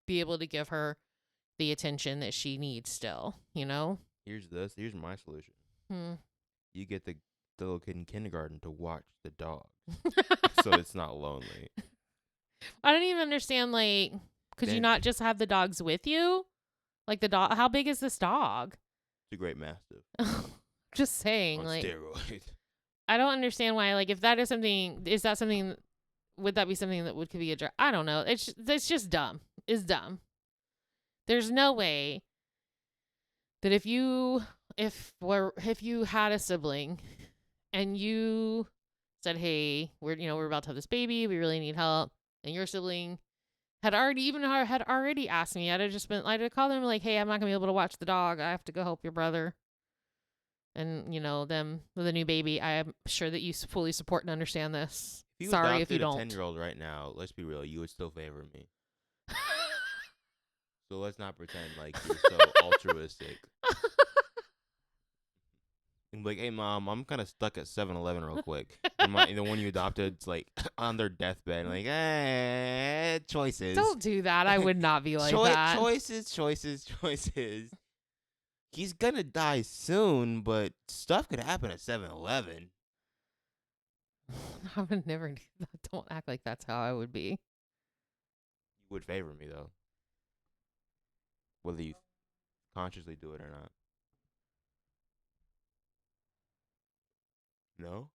be able to give her the attention that she needs still, you know? Here's my solution. Hmm. You get the little kid in kindergarten to watch the dog, so it's not lonely. I don't even understand, like, could you Then- not just have the dogs with you? Like the dog, how big is this dog? It's a great mastiff Just saying, on like, steroids. I don't understand why, like, if that is something, is that something, would that be something that could be addressed? I don't know. It's just dumb. It's dumb. There's no way that if you had a sibling and you said, "Hey, we're about to have this baby. We really need help," and your sibling had already asked me, I'd have called them like, "Hey, I'm not gonna be able to watch the dog. I have to go help your brother." And them with a new baby, I am sure that you fully support and understand this. If you Sorry if adopted you don't. a 10-year-old right now, let's be real, you would still favor me. So let's not pretend like you're so altruistic. And be like, "Hey, Mom, I'm kind of stuck at 7-Eleven real quick." And the one you adopted, it's like on their deathbed. Like, choices. Don't do that. I would not be like that. Choices. He's gonna die soon, but stuff could happen at 7-Eleven. I would never do that. Don't act like that's how I would be. You would favor me though, whether you consciously do it or not. No?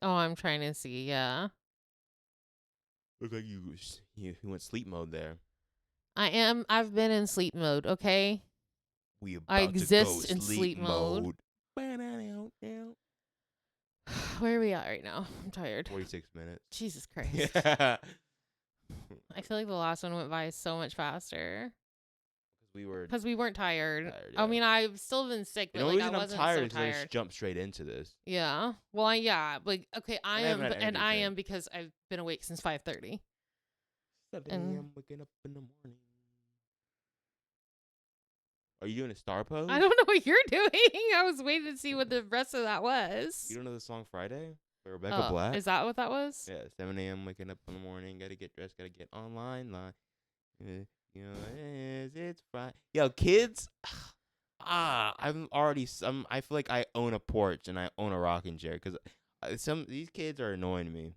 Oh, I'm trying to see. Yeah, Look like you went sleep mode there. I've been in sleep mode. Okay. We about I to exist go in sleep mode. mode. Where are we at right now? I'm tired. 46 minutes. Jesus Christ. Yeah. I feel like the last one went by so much faster Because we weren't tired. tired, I yeah. mean, I've still been sick, The but only like I reason I'm wasn't tired so is 'cause I just tired. jumped straight into this. Yeah. Well, yeah. Like, okay, I And I am, haven't had and energy I drink. am because I've been awake since 5:30. 7 And- a.m. waking up in the morning. Are you doing a star pose? I don't know what you're doing. I was waiting to see what the rest of that was. You don't know the song Friday by Rebecca Oh, Black? is that what that was? Yeah, 7 a.m. waking up in the morning. Gotta get dressed. Gotta get online. It's Friday. Yo, kids. I feel like I own a porch and I own a rocking chair because these kids are annoying me,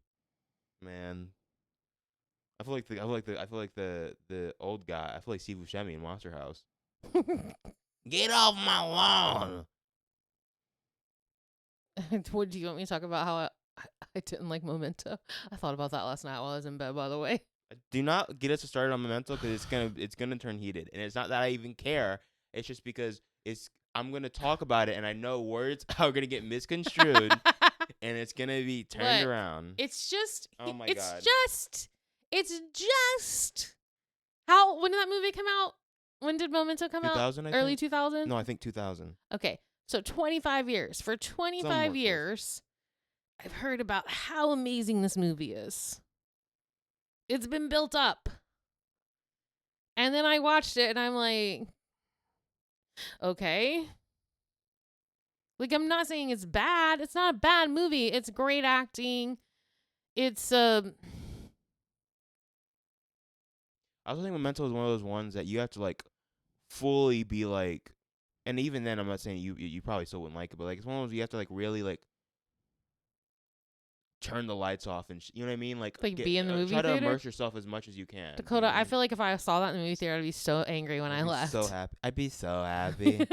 man. I feel like the old guy. I feel like Steve Buscemi in Monster House. Get off my lawn. What do you want me to talk about? How I didn't like Memento. I thought about that last night while I was in bed. By the way, Do not get us started on Memento because it's gonna turn heated, and it's not that I even care. It's just because I'm gonna talk about it, and I know words are gonna get misconstrued, and it's gonna be turned Look, around. it's just. Oh my it's God. It's just. How? When did that movie come out? When did Memento come out? 2000, I Early think? 2000. No, I think 2000. Okay, so 25 years. For 25 Somewhere close. years, I've heard about how amazing this movie is. It's been built up. And then I watched it and I'm like, okay. Like, I'm not saying it's bad. It's not a bad movie. It's great acting. It's I also think Memento is one of those ones that you have to like fully be like, and even then, I'm not saying you probably still wouldn't like it, but like it's one of those you have to like really like turn the lights off and you know what I mean, like be in the movie try to theater? immerse yourself as much as you can. Dakota. You know what I feel like if I saw that in the movie theater, I'd be so angry when I I'd be left. So happy. I'd be so happy.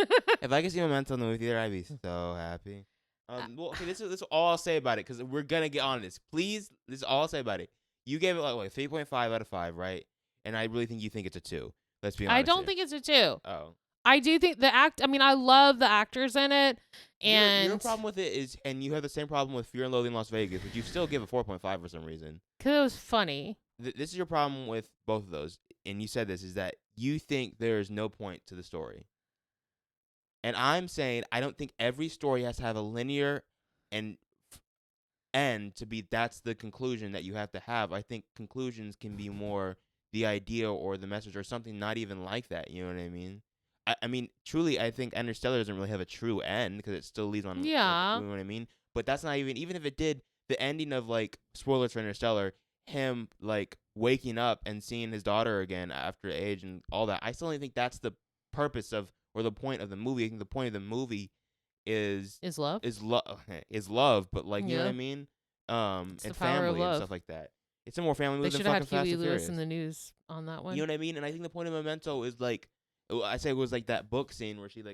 If I could see Memento in the movie theater, I'd be so happy. Well, okay, this is all I'll say about it because we're gonna get on this. Please, this is all I'll say about it. You gave it like what 3.5 out of 5, right? And I really think you think it's a 2. Let's be honest. I don't here. think it's a 2. Oh. I do think I mean, I love the actors in it. And Your problem with it is, and you have the same problem with Fear and Loathing in Las Vegas, but you still give a 4.5 for some reason. because it was funny. This is your problem with both of those, and you said this, is that you think there is no point to the story. And I'm saying I don't think every story has to have a linear and end to be that's the conclusion that you have to have. I think conclusions can be more the idea or the message or something not even like that. You know what I mean? I mean, truly, I think Interstellar doesn't really have a true end because it still leads on, like, Yeah. you know what I mean? But that's not even if it did, the ending of, like, spoilers for Interstellar, him, like, waking up and seeing his daughter again after age and all that, I still don't think that's the purpose of, or the point of the movie. I think the point of the movie is Is love? is love is love, but, like, you know what I Yeah. mean? It's the And power of family and love. stuff like that. It's a more family They movie than should have fucking had Fast Huey and Lewis Furious. in the news on that one. You know what I mean? And I think the point of Memento is like, I say it was like that book scene where she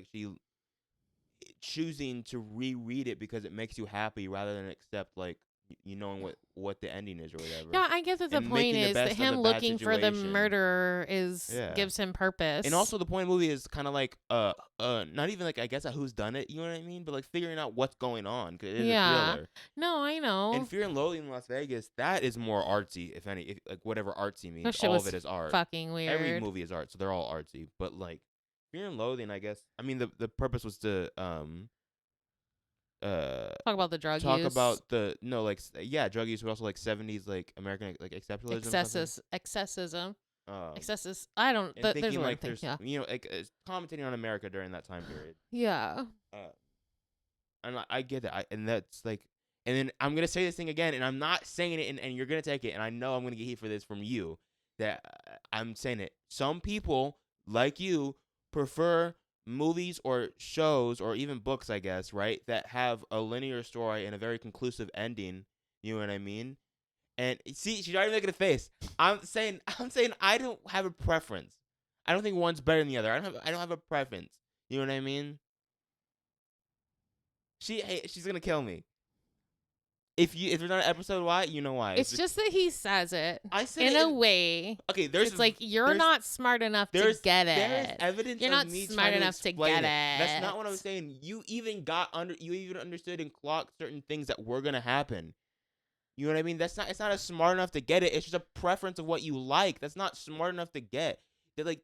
choosing to reread it because it makes you happy rather than accept, like, you knowing what the ending is or whatever. Yeah, I guess that the And point making the is that best of a him bad looking for the situation. murderer Yeah. gives him purpose. And also the point of the movie is kind of like not even like, I guess, a who's done it, you know what I mean? But like figuring out what's going on, because it is a yeah. thriller. No, I know. And Fear and Loathing in Las Vegas, that is more artsy, if any, like whatever artsy means. That shit All was of it is art. fucking weird. Every movie is art, so they're all artsy. But like Fear and Loathing, I guess. I mean, the purpose was to Talk about the drug talk use. about drug use, but also like 70s like American like exceptionalism. Excessism. Um, Excesses. I don't. and There's thinking one like thing. there's Yeah. like commentating on America during that time period. Yeah. And I get that. And that's like, and then I'm gonna say this thing again, and I'm not saying it, and you're gonna take it, and I know I'm gonna get heat for this from you. That I'm saying it. Some people like you prefer movies or shows or even books, I guess, right, that have a linear story and a very conclusive ending. You know what I mean? And see, she's already making a face. I'm saying I don't have a preference. I don't think one's better than the other. I don't have a preference. You know what I mean? She's gonna kill me. If there's not an episode, why? You know why? It's just that he says it I said in it a way. Okay, It's like you're not smart enough to get There's it. evidence You're of not me smart trying enough to explain get it. That's not what I was saying. You even understood and clocked certain things that were gonna happen. You know what I mean? It's not as smart enough to get it. It's just a preference of what you like. That's not smart enough to get. I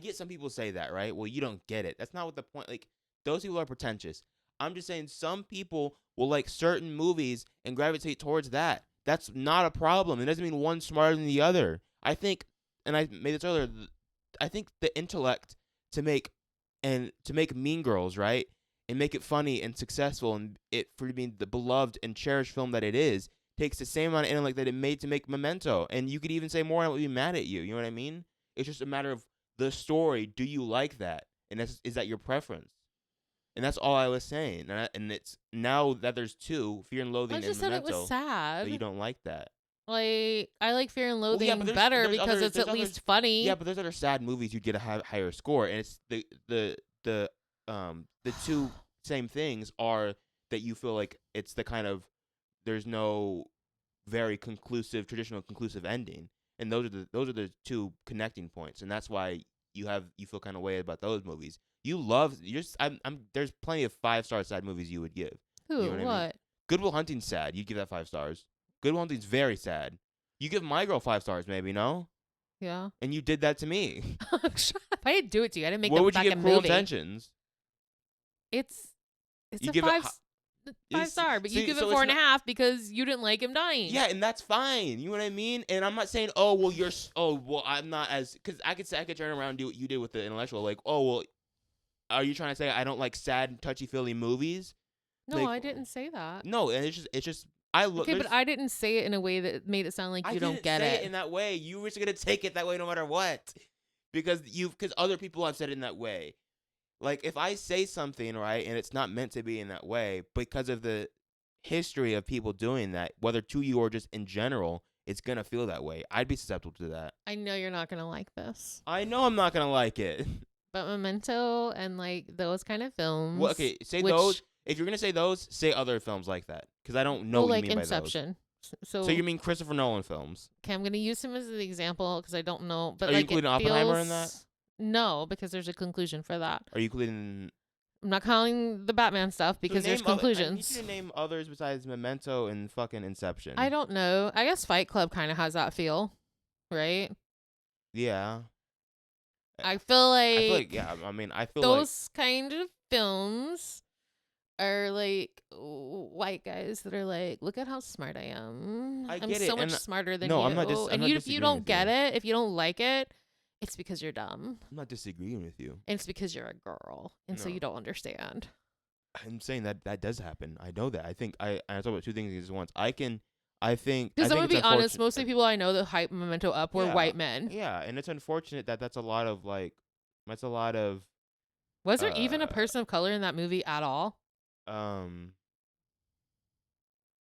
get some people say that, right? Well, you don't get it. That's not what the point. Like, those people are pretentious. I'm just saying some people will like certain movies and gravitate towards that. That's not a problem. It doesn't mean one's smarter than the other. I think, and I made this earlier, I think the intellect to make Mean Girls, right? And make it funny and successful and it for being the beloved and cherished film that it is, takes the same amount of intellect that it made to make Memento. And you could even say more and I would be mad at you. You know what I mean? It's just a matter of the story. Do you like that? And is that your preference? And that's all I was saying. And it's now that there's two, Fear and Loathing I and just said it Memento, was sad. that you don't like that. Like, I like Fear and Loathing but better there's because it's at least funny. Yeah, but there's other sad movies you'd get a higher score, and it's the two same things are that you feel like it's the kind of there's no very traditional conclusive ending, and those are the two connecting points, and that's why you feel kind of way about those movies. There's plenty of 5-star sad movies you would give. Who? You know what I mean? Good Will Hunting's sad. You'd give that 5 stars. Good Will Hunting's very sad. You give My Girl 5 stars, maybe, no? Yeah. And you did that to me. Shut up. I didn't do it to you. I didn't make what that would you fucking give Cruel movie. Intentions? It's You a give it 5 star, but you see, give it so 4.5 because you didn't like him dying. Yeah, and that's fine. You know what I mean? And I'm not saying, I'm not as, because I could turn around and do what you did with the intellectual, like, are you trying to say I don't like sad, touchy-feely movies? No, Like, I didn't say that. No, and it's just I look. Okay, but I didn't say it in a way that made it sound like you don't get I didn't say it. it in that way. You were just gonna take it that way no matter what, because other people have said it in that way. Like, if I say something, right, and it's not meant to be in that way, because of the history of people doing that, whether to you or just in general, it's gonna feel that way. I'd be susceptible to that. I know you're not gonna like this. I know I'm not gonna like it. But Memento and like those kind of films. Well, okay, say those. If you're gonna say those, say other films like that, because I don't know what like you mean Inception. by those. So you mean Christopher Nolan films? Okay, I'm gonna use him as an example because I don't know. But are you like, including Oppenheimer in that? No, because there's a conclusion for that. Are you including? I'm not counting the Batman stuff because there's conclusions. I need you to name others besides Memento and fucking Inception. I don't know. I guess Fight Club kind of has that feel, right? Yeah. I feel like yeah. I mean, I feel those kind of films are like white guys that are like, look at how smart I am. I I'm get it, so much and smarter than no, you. I'm And not you, if you disagreeing don't with get you. it, if you don't like it, it's because you're dumb. I'm not disagreeing with you. And it's because you're a girl. And so No, you don't understand. I'm saying that that does happen. I know that. I think I talk about two things at once. Because I I'm think going to it's be honest, unfortunate. most of the people I know that hype Memento up were Yeah, white men. yeah, and it's unfortunate that that's a lot of like, that's a lot of Was there even a uh person of color in that movie at all? um.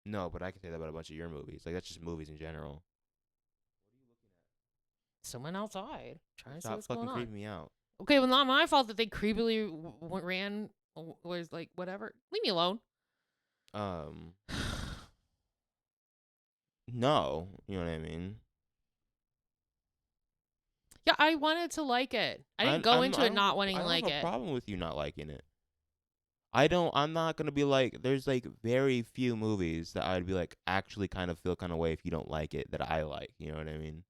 No, but I can say that about a bunch of your movies. Like that's just movies in general. Someone outside. Trying to see Stop what's going fucking on. creeping me out. Okay, well, not my fault that they creepily ran, was like, whatever. Leave me alone. Um, no, you know what I mean. Yeah, I wanted to like it. I didn't go into it not wanting I to don't have like a it. problem with you not liking it. I don't. I'm not gonna be like. There's like very few movies that I'd be like actually kind of feel kind of way if you don't like it that I like. You know what I mean?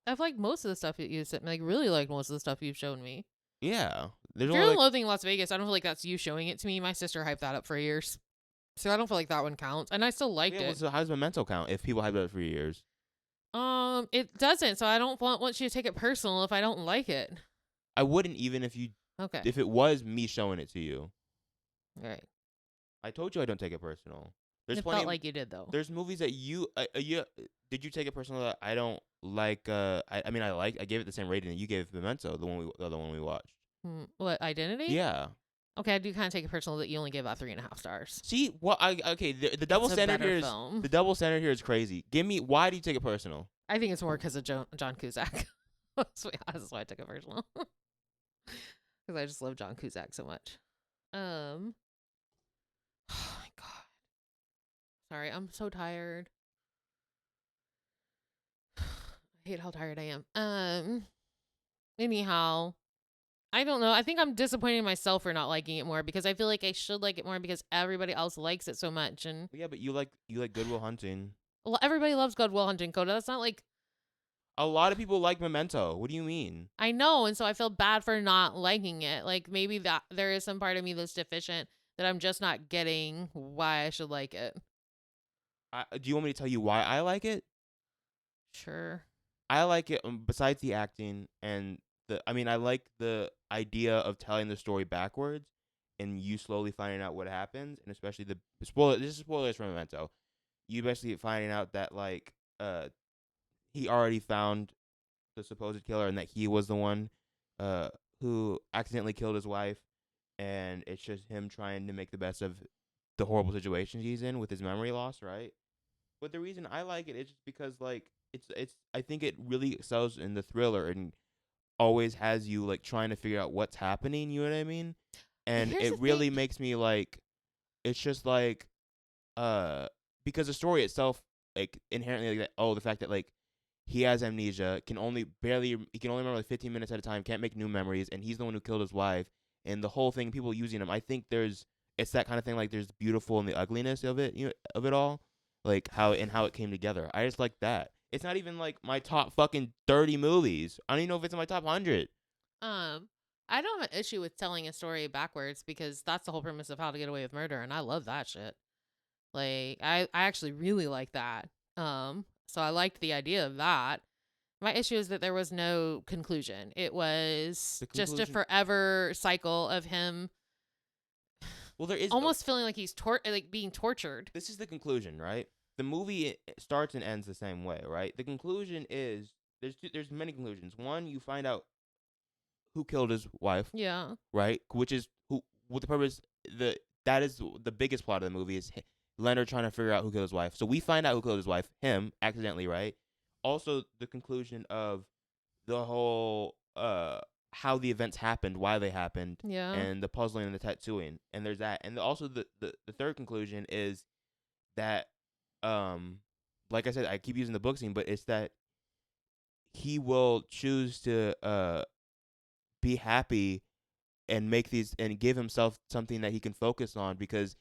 I've liked most of the stuff that you sent me. Like, really liked most of the stuff you've shown me. Yeah. There's Fear only and like Loathing in Las Vegas, I don't feel like that's you showing it to me. My sister hyped that up for years. So I don't feel like that one counts. And I still liked yeah. Well, it. so how's Memento count if people have it for years? It doesn't, so I don't want you to take it personal if I don't like it. I wouldn't even if you Okay. if it was me showing it to you. All right. I told you I don't take it personal. There's It plenty. felt like you did, though. There's movies that you did you take it personal that I don't like. I mean I gave it the same rating that you gave Memento, the other one we watched. What, Identity? Yeah. Okay, I do kind of take it personal that you only gave out 3.5 stars. See what I okay the double It's a standard better here is film. the double standard here is crazy. Give me why do you take it personal? I think it's more because of John Cusack. That's why I took it personal. Because I just love John Cusack so much. Oh my god. Sorry, I'm so tired. I hate how tired I am. Anyhow, I don't know. I think I'm disappointed in myself for not liking it more because I feel like I should like it more because everybody else likes it so much. And Yeah, but you like Good Will Hunting. everybody loves Good Will Hunting, Coda. That's not like, A lot of people like Memento. What do you mean? I know, and so I feel bad for not liking it. Like maybe that there is some part of me that's deficient that I'm just not getting why I should like it. Do you want me to tell you why I like it? Sure. I like it besides the acting and I like the idea of telling the story backwards and you slowly finding out what happens, and especially the spoiler. This is spoilers from Memento. You basically finding out that like he already found the supposed killer and that he was the one uh who accidentally killed his wife, and it's just him trying to make the best of the horrible situation he's in with his memory loss, right? But the reason I like it is just because like it's I think it really excels in the thriller and always has you like trying to figure out what's happening, you know what I mean? And Here's it the really thing. makes me like it's just like because the story itself like inherently like that, oh the fact that like he has amnesia, he can only remember like 15 minutes at a time, can't make new memories, and he's the one who killed his wife, and the whole thing people using him. I think it's that kind of thing, like there's beautiful and the ugliness of it, of it all, like how it came together. I just like that. It's not even like my top fucking 30 movies. I don't even know if it's in my top 100. Um, I don't have an issue with telling a story backwards because that's the whole premise of How to Get Away with Murder, and I love that shit. Like, I actually really like that. So I liked the idea of that. My issue is that there was no conclusion. It was The just a conclusion. forever cycle of him Well, there is almost feeling like he's like being tortured. this is the conclusion, right? The movie starts and ends the same way, right? The conclusion is there's many conclusions. One, you find out who killed his wife, Yeah. right? Which is who with the purpose that is the biggest plot of the movie is Leonard trying to figure out who killed his wife. So we find out who killed his wife, him accidentally, right? Also, the conclusion of the whole how the events happened, why they happened, Yeah. and the puzzling and the tattooing, and there's that, and also the third conclusion is that like I said, I keep using the book scene, but it's that he will choose to be happy and make these and give himself something that he can focus on, because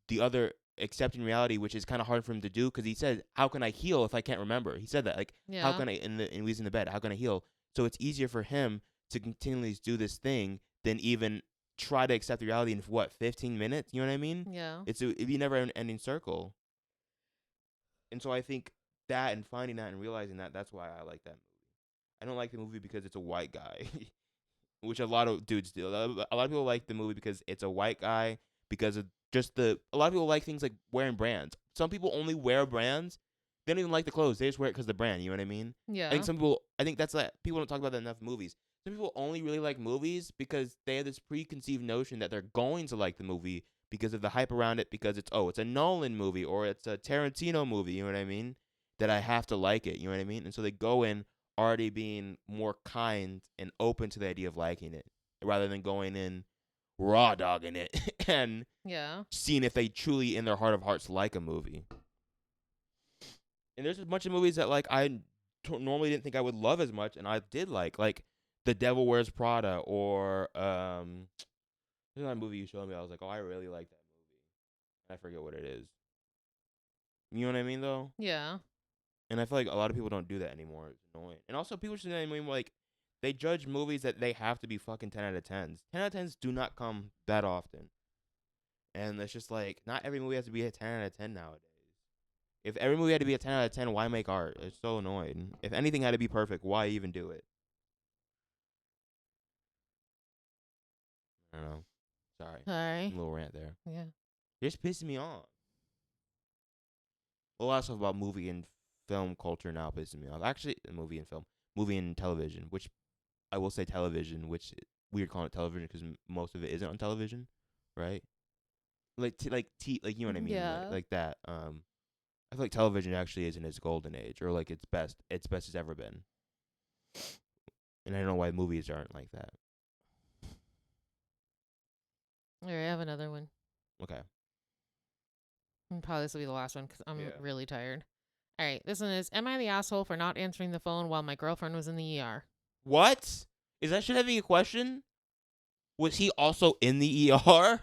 the other accepting reality, which is kind of hard for him to do, because he said, how can I heal if I can't remember? He said that, like, how Yeah. can I in when he's in the bed, how can I heal? So it's easier for him to continually do this thing than even try to accept reality in what 15 minutes. You know what I mean? Yeah. It'd be a never ending circle. And so I think that and finding that and realizing that, that's why I like that movie. I don't like the movie because it's a white guy, which a lot of dudes do. A lot of people like the movie because it's a white guy, because of just a lot of people like things like wearing brands. Some people only wear brands. They don't even like the clothes. They just wear it because the brand. You know what I mean? Yeah. I think that's like, people don't talk about that enough in movies. Some people only really like movies because they have this preconceived notion that they're going to like the movie because of the hype around it, because it's a Nolan movie or it's a Tarantino movie, you know what I mean? That I have to like it, you know what I mean? And so they go in already being more kind and open to the idea of liking it, rather than going in raw dogging it and Yeah. seeing if they truly in their heart of hearts like a movie. And there's a bunch of movies that like I normally didn't think I would love as much, and I did like The Devil Wears Prada, or there's another movie you showed me. I was like, oh, I really like that movie. I forget what it is. You know what I mean, though? Yeah. And I feel like a lot of people don't do that anymore. It's annoying. And also, people should anymore like they judge movies that they have to be fucking 10 out of 10s. 10 out of 10s do not come that often. And it's just like, not every movie has to be a 10 out of 10 nowadays. If every movie had to be a 10 out of 10, why make art? It's so annoying. If anything had to be perfect, why even do it? I don't know. Sorry. Sorry. A little rant there. Yeah. You're just pissing me off. A lot of stuff about movie and film culture now pisses me off. Actually, movie and television, which I will say television, which weird calling it television because most of it isn't on television, right? Like you know what I mean, Yeah. like that. I feel like television actually is in its golden age, or like its best it's ever been. And I don't know why movies aren't like that. All right, I have another one. Okay. Probably this will be the last one because I'm Yeah. really tired. All right, this one is: am I the asshole for not answering the phone while my girlfriend was in the ER? What? Is that shit having a question? Was he also in the ER?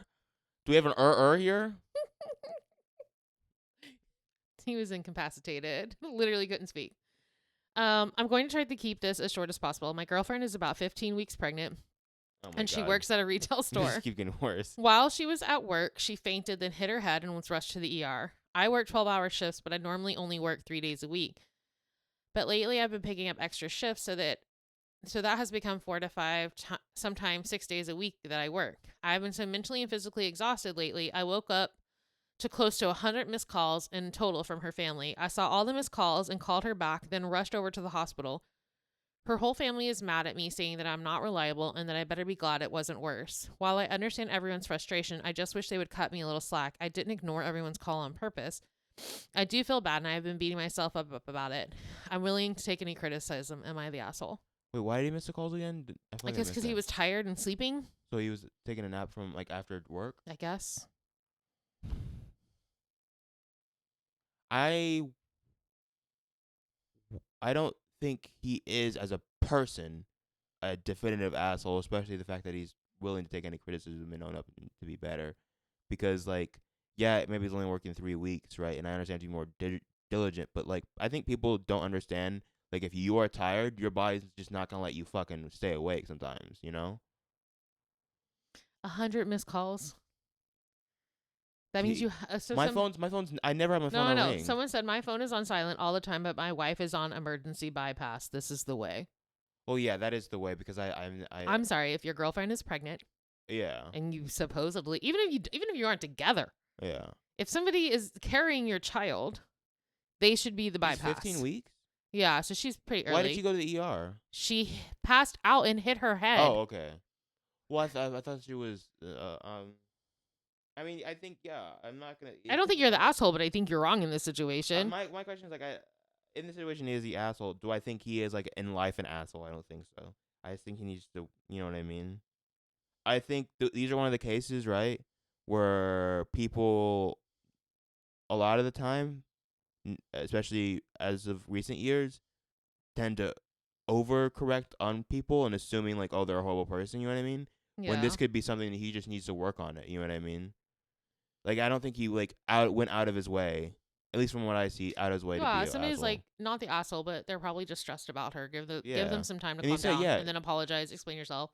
Do we have an here? He was incapacitated. Literally couldn't speak. I'm going to try to keep this as short as possible. My girlfriend is about 15 weeks pregnant, Oh my and she God. works at a retail store. This keeps getting worse. While she was at work, she fainted, then hit her head and was rushed to the ER. I work 12-hour shifts, but I normally only work 3 days a week. But lately, I've been picking up extra shifts, so that has become 4 to 5, sometimes 6 days a week that I work. I've been so mentally and physically exhausted lately. I woke up to close to 100 missed calls in total from her family. I saw all the missed calls and called her back, then rushed over to the hospital. Her whole family is mad at me, saying that I'm not reliable and that I better be glad it wasn't worse. While I understand everyone's frustration, I just wish they would cut me a little slack. I didn't ignore everyone's call on purpose. I do feel bad, and I have been beating myself up about it. I'm willing to take any criticism. Am I the asshole? Wait, why did he miss the calls again? I guess because he was tired and sleeping. So he was taking a nap from like after work? I guess. I don't think he is, as a person, a definitive asshole, especially the fact that he's willing to take any criticism and own up to be better. Because, like, yeah, maybe he's only working 3 weeks, right? And I understand to be more diligent, but, like, I think people don't understand, like, if you are tired, your body's just not going to let you fucking stay awake sometimes, you know? 100 missed calls. That means you. My phone's. I never have my phone on No. ring. Someone said my phone is on silent all the time, but my wife is on emergency bypass. This is the way. Well, yeah, that is the way, because I'm sorry, if your girlfriend is pregnant, yeah, and you supposedly, even if you aren't together, yeah. if somebody is carrying your child, they should be the She's bypass. 15 weeks. Yeah, so she's pretty early. Why did she go to the ER? She passed out and hit her head. Oh, okay. Well, I thought she was. I mean, I think, yeah. I'm not gonna. I don't think you're the asshole, but I think you're wrong in this situation. My question is, like, in this situation, is the asshole? Do I think he is, like, in life an asshole? I don't think so. I just think he needs to. You know what I mean? I think these are one of the cases, right, where people, a lot of the time, especially as of recent years, tend to overcorrect on people and assuming, like, oh, they're a horrible person. You know what I mean? Yeah. When this could be something that he just needs to work on it. You know what I mean? Like, I don't think he, like, went out of his way, at least from what I see, out of his way to be an somebody's asshole. like not the asshole, but they're probably just stressed about her. Give them some time to And calm down, yeah. and then apologize, explain yourself.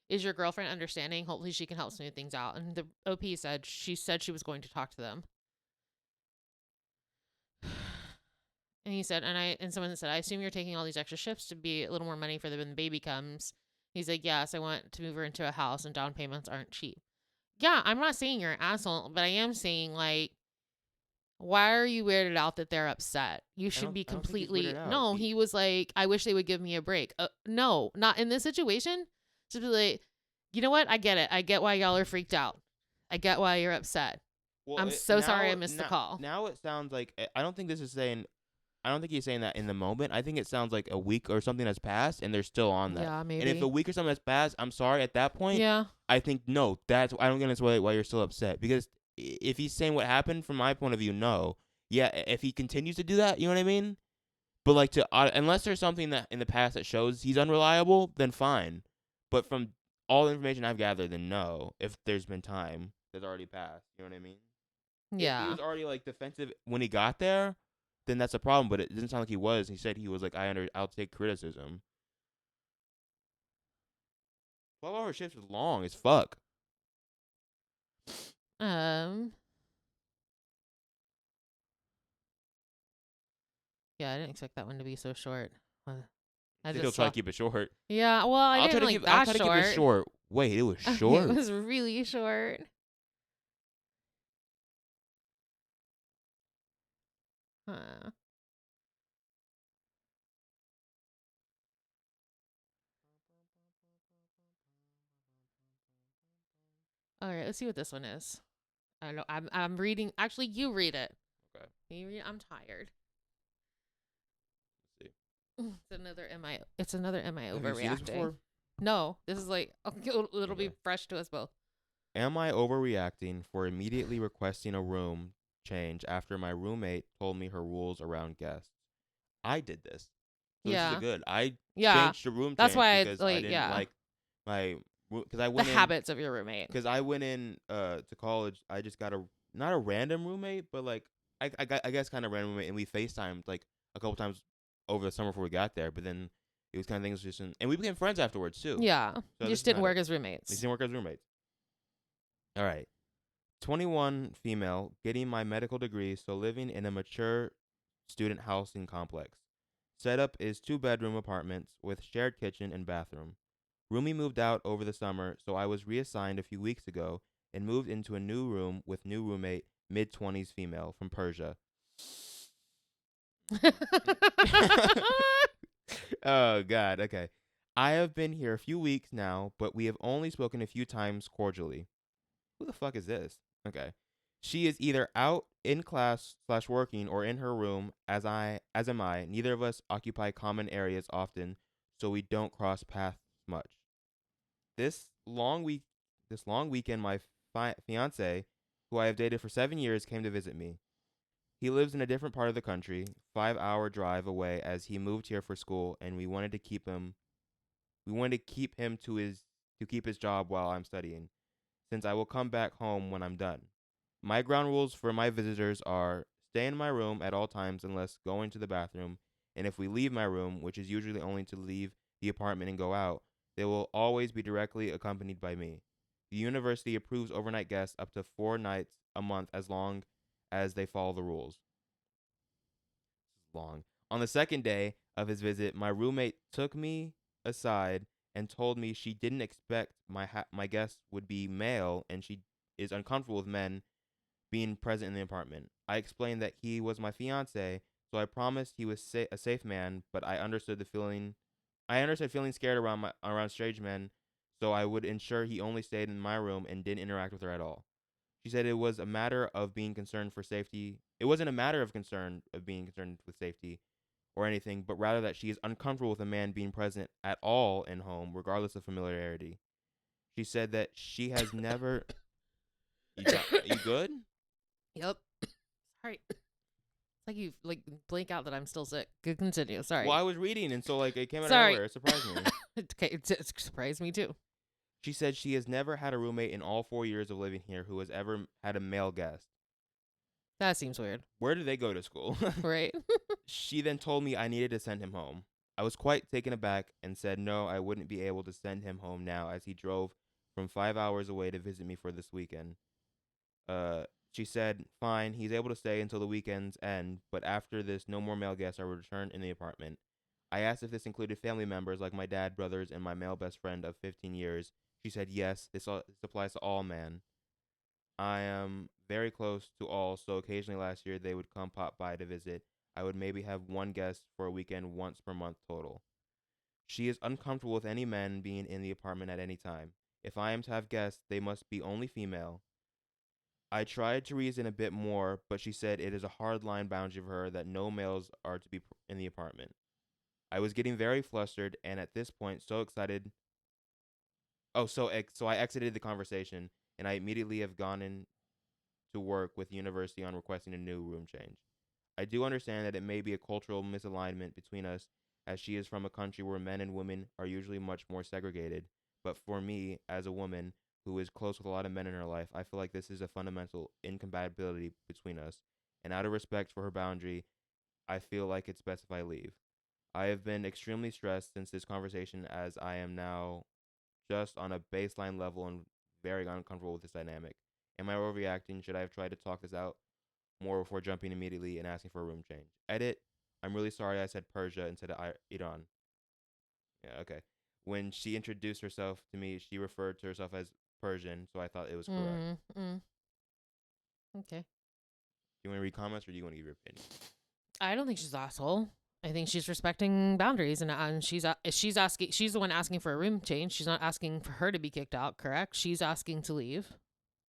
Is your girlfriend understanding? Hopefully she can help smooth things out. And the OP said she was going to talk to them. And he said, and someone said, I assume you're taking all these extra shifts to be a little more money for when the baby comes. He's like, yes, I want to move her into a house and down payments aren't cheap. Yeah, I'm not saying you're an asshole, but I am saying, like, why are you weirded out that they're upset? You should be I don't think he's weirded completely. out. No, he was like, I wish they would give me a break. No, not in this situation. Just be like, you know what? I get it. I get why y'all are freaked out. I get why you're upset. Well, I'm so sorry I missed the call. Now it sounds like I don't think this is saying. I don't think he's saying that in the moment. I think it sounds like a week or something has passed, and they're still on that. Yeah, maybe. And if a week or something has passed, I'm sorry. At that point, Yeah. I think no. That's I don't get why you're still upset, because if he's saying what happened from my point of view, no. Yeah, if he continues to do that, you know what I mean. But like unless there's something that in the past that shows he's unreliable, then fine. But from all the information I've gathered, then no. If there's been time that's already passed, you know what I mean. Yeah. If he was already like defensive when he got there, then that's a problem. But it didn't sound like he was. He said he was like, I'll take criticism. 12-hour shifts is long as fuck. Yeah, I didn't expect that one to be so short. I think he'll try to keep it short. Yeah, well, I didn't like that I'll try to keep it short. Wait, it was short. It was really short. Huh. All right, let's see what this one is. I don't know. I'm reading. Actually, you read it. Okay. You read. I'm tired. Let's see. It's another am I Have you seen this overreacting? before? No, this is like it'll be fresh to us both. Am I overreacting for immediately requesting a room change after my roommate told me her rules around guests? I did this. So Yeah. This is good. I Yeah. changed the room That's change why because I didn't like my because I the went in habits of your roommate. because I went in to college. I just got not a random roommate, but like I guess kind of random roommate, and we FaceTimed like a couple times over the summer before we got there. But then it was kind of things just and we became friends afterwards too. Yeah. So You this just is didn't kinda- work as roommates. We didn't work as roommates. All right. 21 female, getting my medical degree, so living in a mature student housing complex. Setup is 2-bedroom apartments with shared kitchen and bathroom. Roomie moved out over the summer, so I was reassigned a few weeks ago and moved into a new room with new roommate, mid-20s female from Persia. Oh, God. Okay. I have been here a few weeks now, but we have only spoken a few times cordially. Who the fuck is this? Okay. She is either out in class / working or in her room, as am I. Neither of us occupy common areas often, so we don't cross paths much. This long weekend, my fiance, who I have dated for 7 years, came to visit me. He lives in a different part of the country, 5-hour drive away, as he moved here for school, and we wanted to keep him. We wanted to keep him to keep his job while I'm studying, since I will come back home when I'm done. My ground rules for my visitors are stay in my room at all times unless going to the bathroom, and if we leave my room, which is usually only to leave the apartment and go out, they will always be directly accompanied by me. The university approves overnight guests up to 4 nights a month as long as they follow the rules. Long. On the second day of his visit, my roommate took me aside and told me she didn't expect my guest would be male and she is uncomfortable with men being present in the apartment. I explained that he was my fiance, so I promised he was a safe man, but I understood feeling scared around strange men, so I would ensure he only stayed in my room and didn't interact with her at all. She said it was a matter of being concerned for safety. It wasn't a matter of being concerned with safety or anything, but rather that she is uncomfortable with a man being present at all in home, regardless of familiarity. She said that she has never. You good? Yep. Sorry. It's like you blink out that I'm still sick. Good, continue. Sorry. Well, I was reading, and so like it came out of Sorry. nowhere. It surprised me. It surprised me too. She said she has never had a roommate in all 4 years of living here who has ever had a male guest. That seems weird. Where did they go to school? Right? She then told me I needed to send him home. I was quite taken aback and said no, I wouldn't be able to send him home now as he drove from 5 hours away to visit me for this weekend. Uh, she said, fine, he's able to stay until the weekend's end, but after this, no more male guests are returned in the apartment. I asked if this included family members like my dad, brothers, and my male best friend of 15 years. She said, yes, this applies to all men. I am very close to all, so occasionally last year they would come pop by to visit. I would maybe have one guest for a weekend once per month total. She is uncomfortable with any men being in the apartment at any time. If I am to have guests, they must be only female. I tried to reason a bit more, but she said it is a hard line boundary for her that no males are to be in the apartment. I was getting very flustered and at this point so excited. So I exited the conversation and I immediately have gone in to work with the university on requesting a new room change. I do understand that it may be a cultural misalignment between us, as she is from a country where men and women are usually much more segregated. But for me, as a woman who is close with a lot of men in her life, I feel like this is a fundamental incompatibility between us. And out of respect for her boundary, I feel like it's best if I leave. I have been extremely stressed since this conversation, as I am now just on a baseline level and very uncomfortable with this dynamic. Am I overreacting? Should I have tried to talk this out more before jumping immediately and asking for a room change? Edit. I'm really sorry I said Persia instead of Iran. Yeah, okay. When she introduced herself to me, she referred to herself as Persian, so I thought it was correct. Mm, mm. Okay. Do you want to read comments or do you want to give your opinion? I don't think she's an asshole. I think she's respecting boundaries, and she's asking. She's the one asking for a room change. She's not asking for her to be kicked out. Correct? She's asking to leave.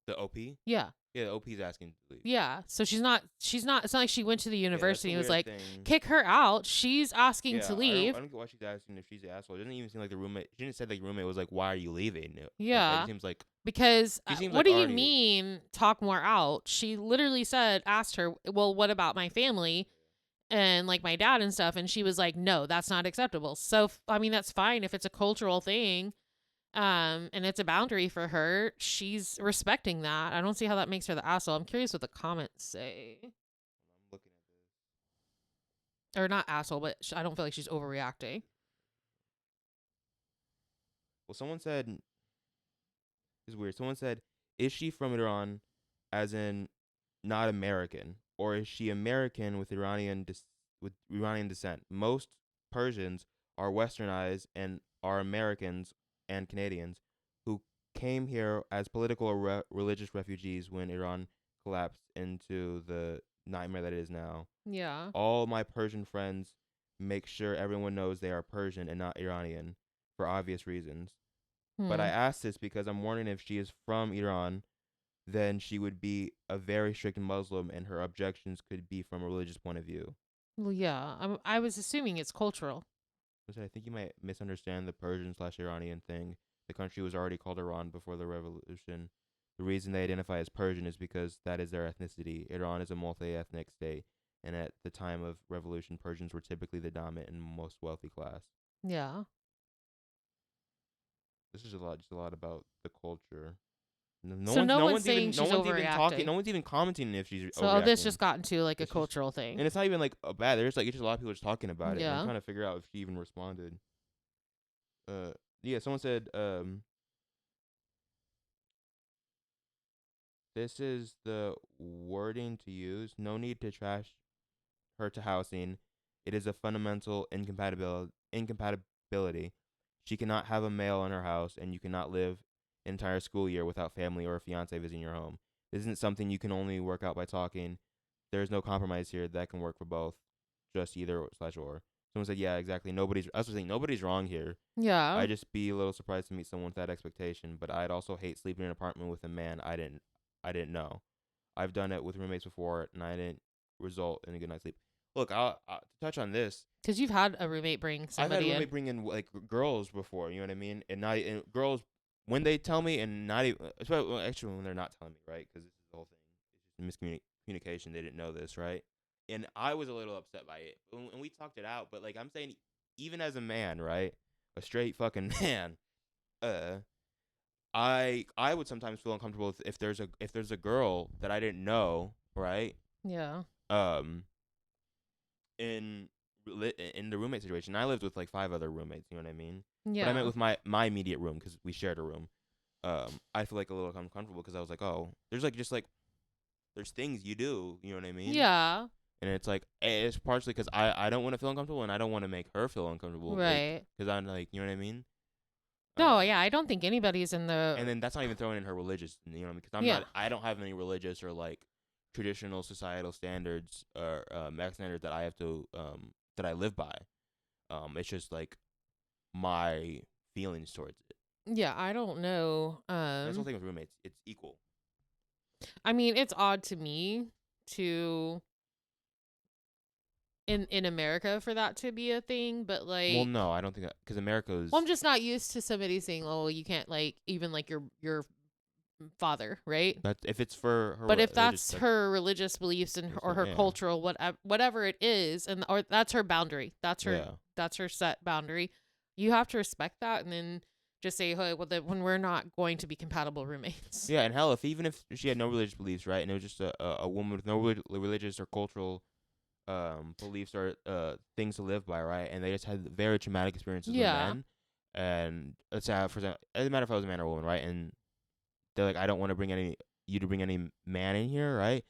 The OP? Yeah. Yeah, the OP's asking to leave. Yeah. So she's not. She's not. It's not like she went to the Yeah, that's university a and was weird like, thing. kick her out. She's asking Yeah, to I leave. don't get why she's asking if she's the asshole. It doesn't even seem like the roommate. She didn't say like the roommate was like, "Why are you leaving?" Like, Yeah. it seems like Because she seems what like do you already. mean talk more out? She literally asked her, well, what about my family and like my dad and stuff? And she was like, no, that's not acceptable. So, I mean, that's fine if it's a cultural thing. And it's a boundary for her. She's respecting that. I don't see how that makes her the asshole. I'm curious what the comments say. I'm looking at this. Or not asshole, but I don't feel like she's overreacting. Well, someone said this is weird. Someone said, "Is she from Iran, as in not American, or is she American with with Iranian descent? Most Persians are westernized and are Americans and Canadians who came here as political or religious refugees when Iran collapsed into the nightmare that it is now. Yeah. All my Persian friends make sure everyone knows they are Persian and not Iranian for obvious reasons. But I Hmm. asked this because I'm wondering if she is from Iran, then she would be a very strict Muslim and her objections could be from a religious point of view. Well, yeah. I was assuming it's cultural. I think you might misunderstand the Persian/Iranian thing. The country was already called Iran before the revolution. The reason they identify as Persian is because that is their ethnicity. Iran is a multi-ethnic state, and at the time of revolution, Persians were typically the dominant and most wealthy class. Yeah. This is just a lot about the culture. So no one's saying she's overreacting. No one's even commenting if she's So this overreacting. just got into like a It's just, cultural thing. and it's not even like a bad. There's like it's just a lot of people just talking about it. And I'm Yeah. trying to figure out if she even responded. Uh, yeah, someone said this is the wording to use. No need to trash her to housing. It is a fundamental incompatibility. She cannot have a male in her house, and you cannot live an entire school year without family or a fiance visiting your home. This isn't something you can only work out by talking. There's no compromise here that can work for both. Just either/or. Someone said, "Yeah, exactly. I was saying nobody's wrong here. Yeah. I'd just be a little surprised to meet someone with that expectation, but I'd also hate sleeping in an apartment with a man I didn't know. I've done it with roommates before, and I didn't result in a good night's sleep. Look, to touch on this, Because you've had a roommate bring I've had a somebody in. roommate bring in like girls before. You know what I mean? And girls when they tell me, and not even actually when they're not telling me, right? Because this is the whole thing. It's just miscommunication. They didn't know this, right? And I was a little upset by it, and we talked it out. But like I'm saying, even as a man, right, a straight fucking man, uh, I would sometimes feel uncomfortable if there's a girl that I didn't know, right? Yeah. Um, in in the roommate situation. I lived with like 5 other roommates. You know what I mean? But I meant Yeah. with my immediate room because we shared a room. I feel like a little uncomfortable because I was like, oh, there's like just like there's things you do. You know what I mean? Yeah. And it's like it's partially because I don't want to feel uncomfortable and I don't want to make her feel uncomfortable. Like Right. because I'm like you know what I mean. No, Um, yeah, I don't think anybody's in and the then that's not even throwing in her religious. You know because yeah. I don't have any religious or like traditional societal standards or max standards that I have to that I live by. It's just like my feelings towards it. Yeah, I don't know. That's the whole thing with roommates. It's equal. I mean, it's odd to me to in America for that to be a thing, but Well, like no, I don't think that because America's well, I'm just not used to somebody saying, "Oh, you can't like even like your father," right? that if it's for her But if religious, that's that's her religious beliefs and that's or fine. her Yeah, cultural whatever it is, and or that's her boundary, yeah, that's her set boundary, you have to respect that, and then just say, "Hey, well, when we're not going to be compatible roommates." yeah. And hell, if even if she had no religious beliefs, right, and it was just a woman with no religious or cultural beliefs or things to live by, right, and they just had very traumatic experiences with Yeah, men, and let's say for example, it doesn't matter if I was a man or a woman, right, and they're like, I don't want to bring any you to bring any man in here, right?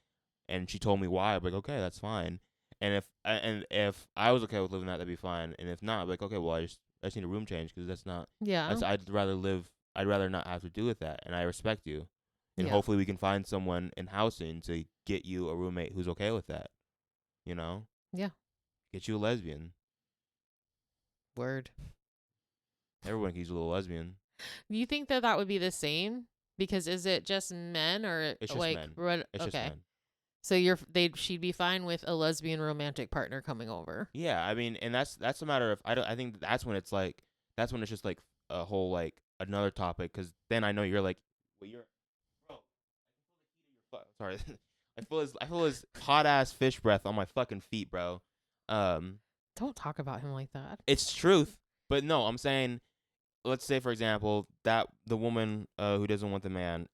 And she told me why. I'm like, okay, that's fine. And if I was okay with living that, that'd be fine. And if not, I'm like, okay, well, I just need a room change because that's not. yeah, I'd rather live. I'd rather not have to do with that. And I respect you. And yeah. hopefully we can find someone in housing to get you a roommate who's okay with that. You know, Yeah. get you a lesbian. Word. Everyone can use a little lesbian. Do you think that that would be the same? Because is it just men or It's just like men. what? It's just Okay, men. so she'd be fine with a lesbian romantic partner coming over. Yeah, I mean, and that's a matter of I don't. I think that's when it's like that's when it's just like a whole like another topic because then I know you're like, well, you're bro. Sorry, I feel his hot ass fish breath on my fucking feet, bro. Um, Don't talk about him like that. it's truth, but no, I'm saying, let's say for example that the woman who doesn't want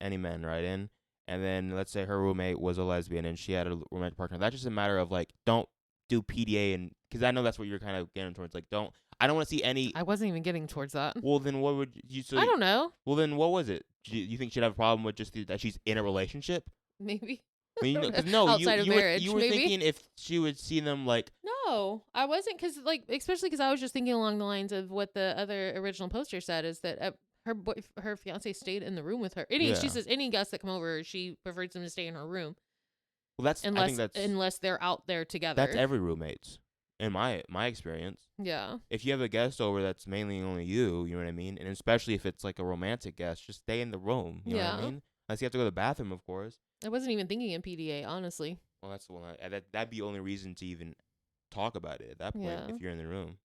any men, right in, and then let's say her roommate was a lesbian and she had a romantic partner. That's just a matter of like, don't do PDA and because I know that's what you're kind of getting towards. Like, don't I don't want to see any. I wasn't even getting towards that. Well, then what would you? So, I don't know. well, then what was it? You think she'd have a problem with just that she's in a relationship? Maybe. I mean, because no, Outside of you marriage, were maybe. thinking if she would see them like, No, I wasn't, because like especially because I was just thinking along the lines of what the other original poster said is that her fiance stayed in the room with her. She yeah. says any guests that come over, she prefers them to stay in her room Well, that's I think unless they're out there together. that's every roommate's in my experience. Yeah. If you have a guest over that's mainly only you know what I mean, and especially if it's like a romantic guest, just stay in the room. You know what I Yeah. mean? Unless you have to go to the bathroom, of course. I wasn't even thinking in PDA, honestly. Well, that's the one. That'd be the only reason to even talk about it at that point Yeah. if you're in the room.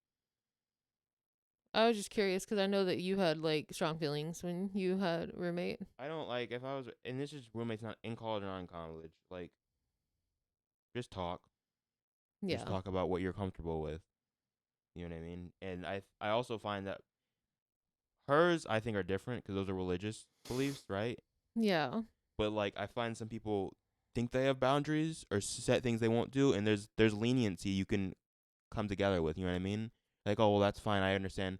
I was just curious because I know that you had like strong feelings when you had a roommate. I don't like if I was, and this is roommates not in college or not in college. Like, just talk. Yeah. Just talk about what you're comfortable with. You know what I mean? And I also find that hers I think are different because those are religious beliefs, right? Yeah. But like I find some people think they have boundaries or set things they won't do, and there's leniency you can come together with. You know what I mean? Like, oh well, that's fine. I understand.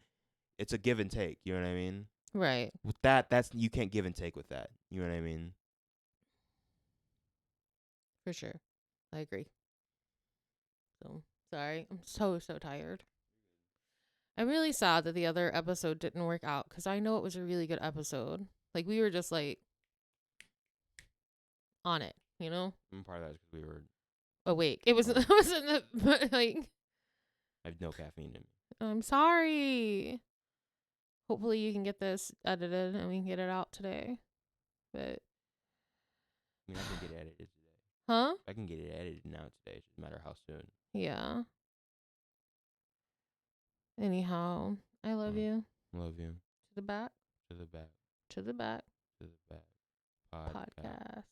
It's a give and take. You know what I mean? Right. With that's you can't give and take with that. You know what I mean? For sure. I agree. So sorry. I'm so tired. I'm really sad that the other episode didn't work out because I know it was a really good episode. Like we were just like on it, you know, Part of that is because we were. awake. It wasn't. It wasn't the like. I have no caffeine in me. I'm sorry. Hopefully you can get this edited and we can get it out today. But I mean, I can get it edited today. huh? I can get it edited now today. It doesn't matter how soon. Yeah. Anyhow, I love you. Love you. To the back. To the back. To the back. To the back. Podcast. Podcast.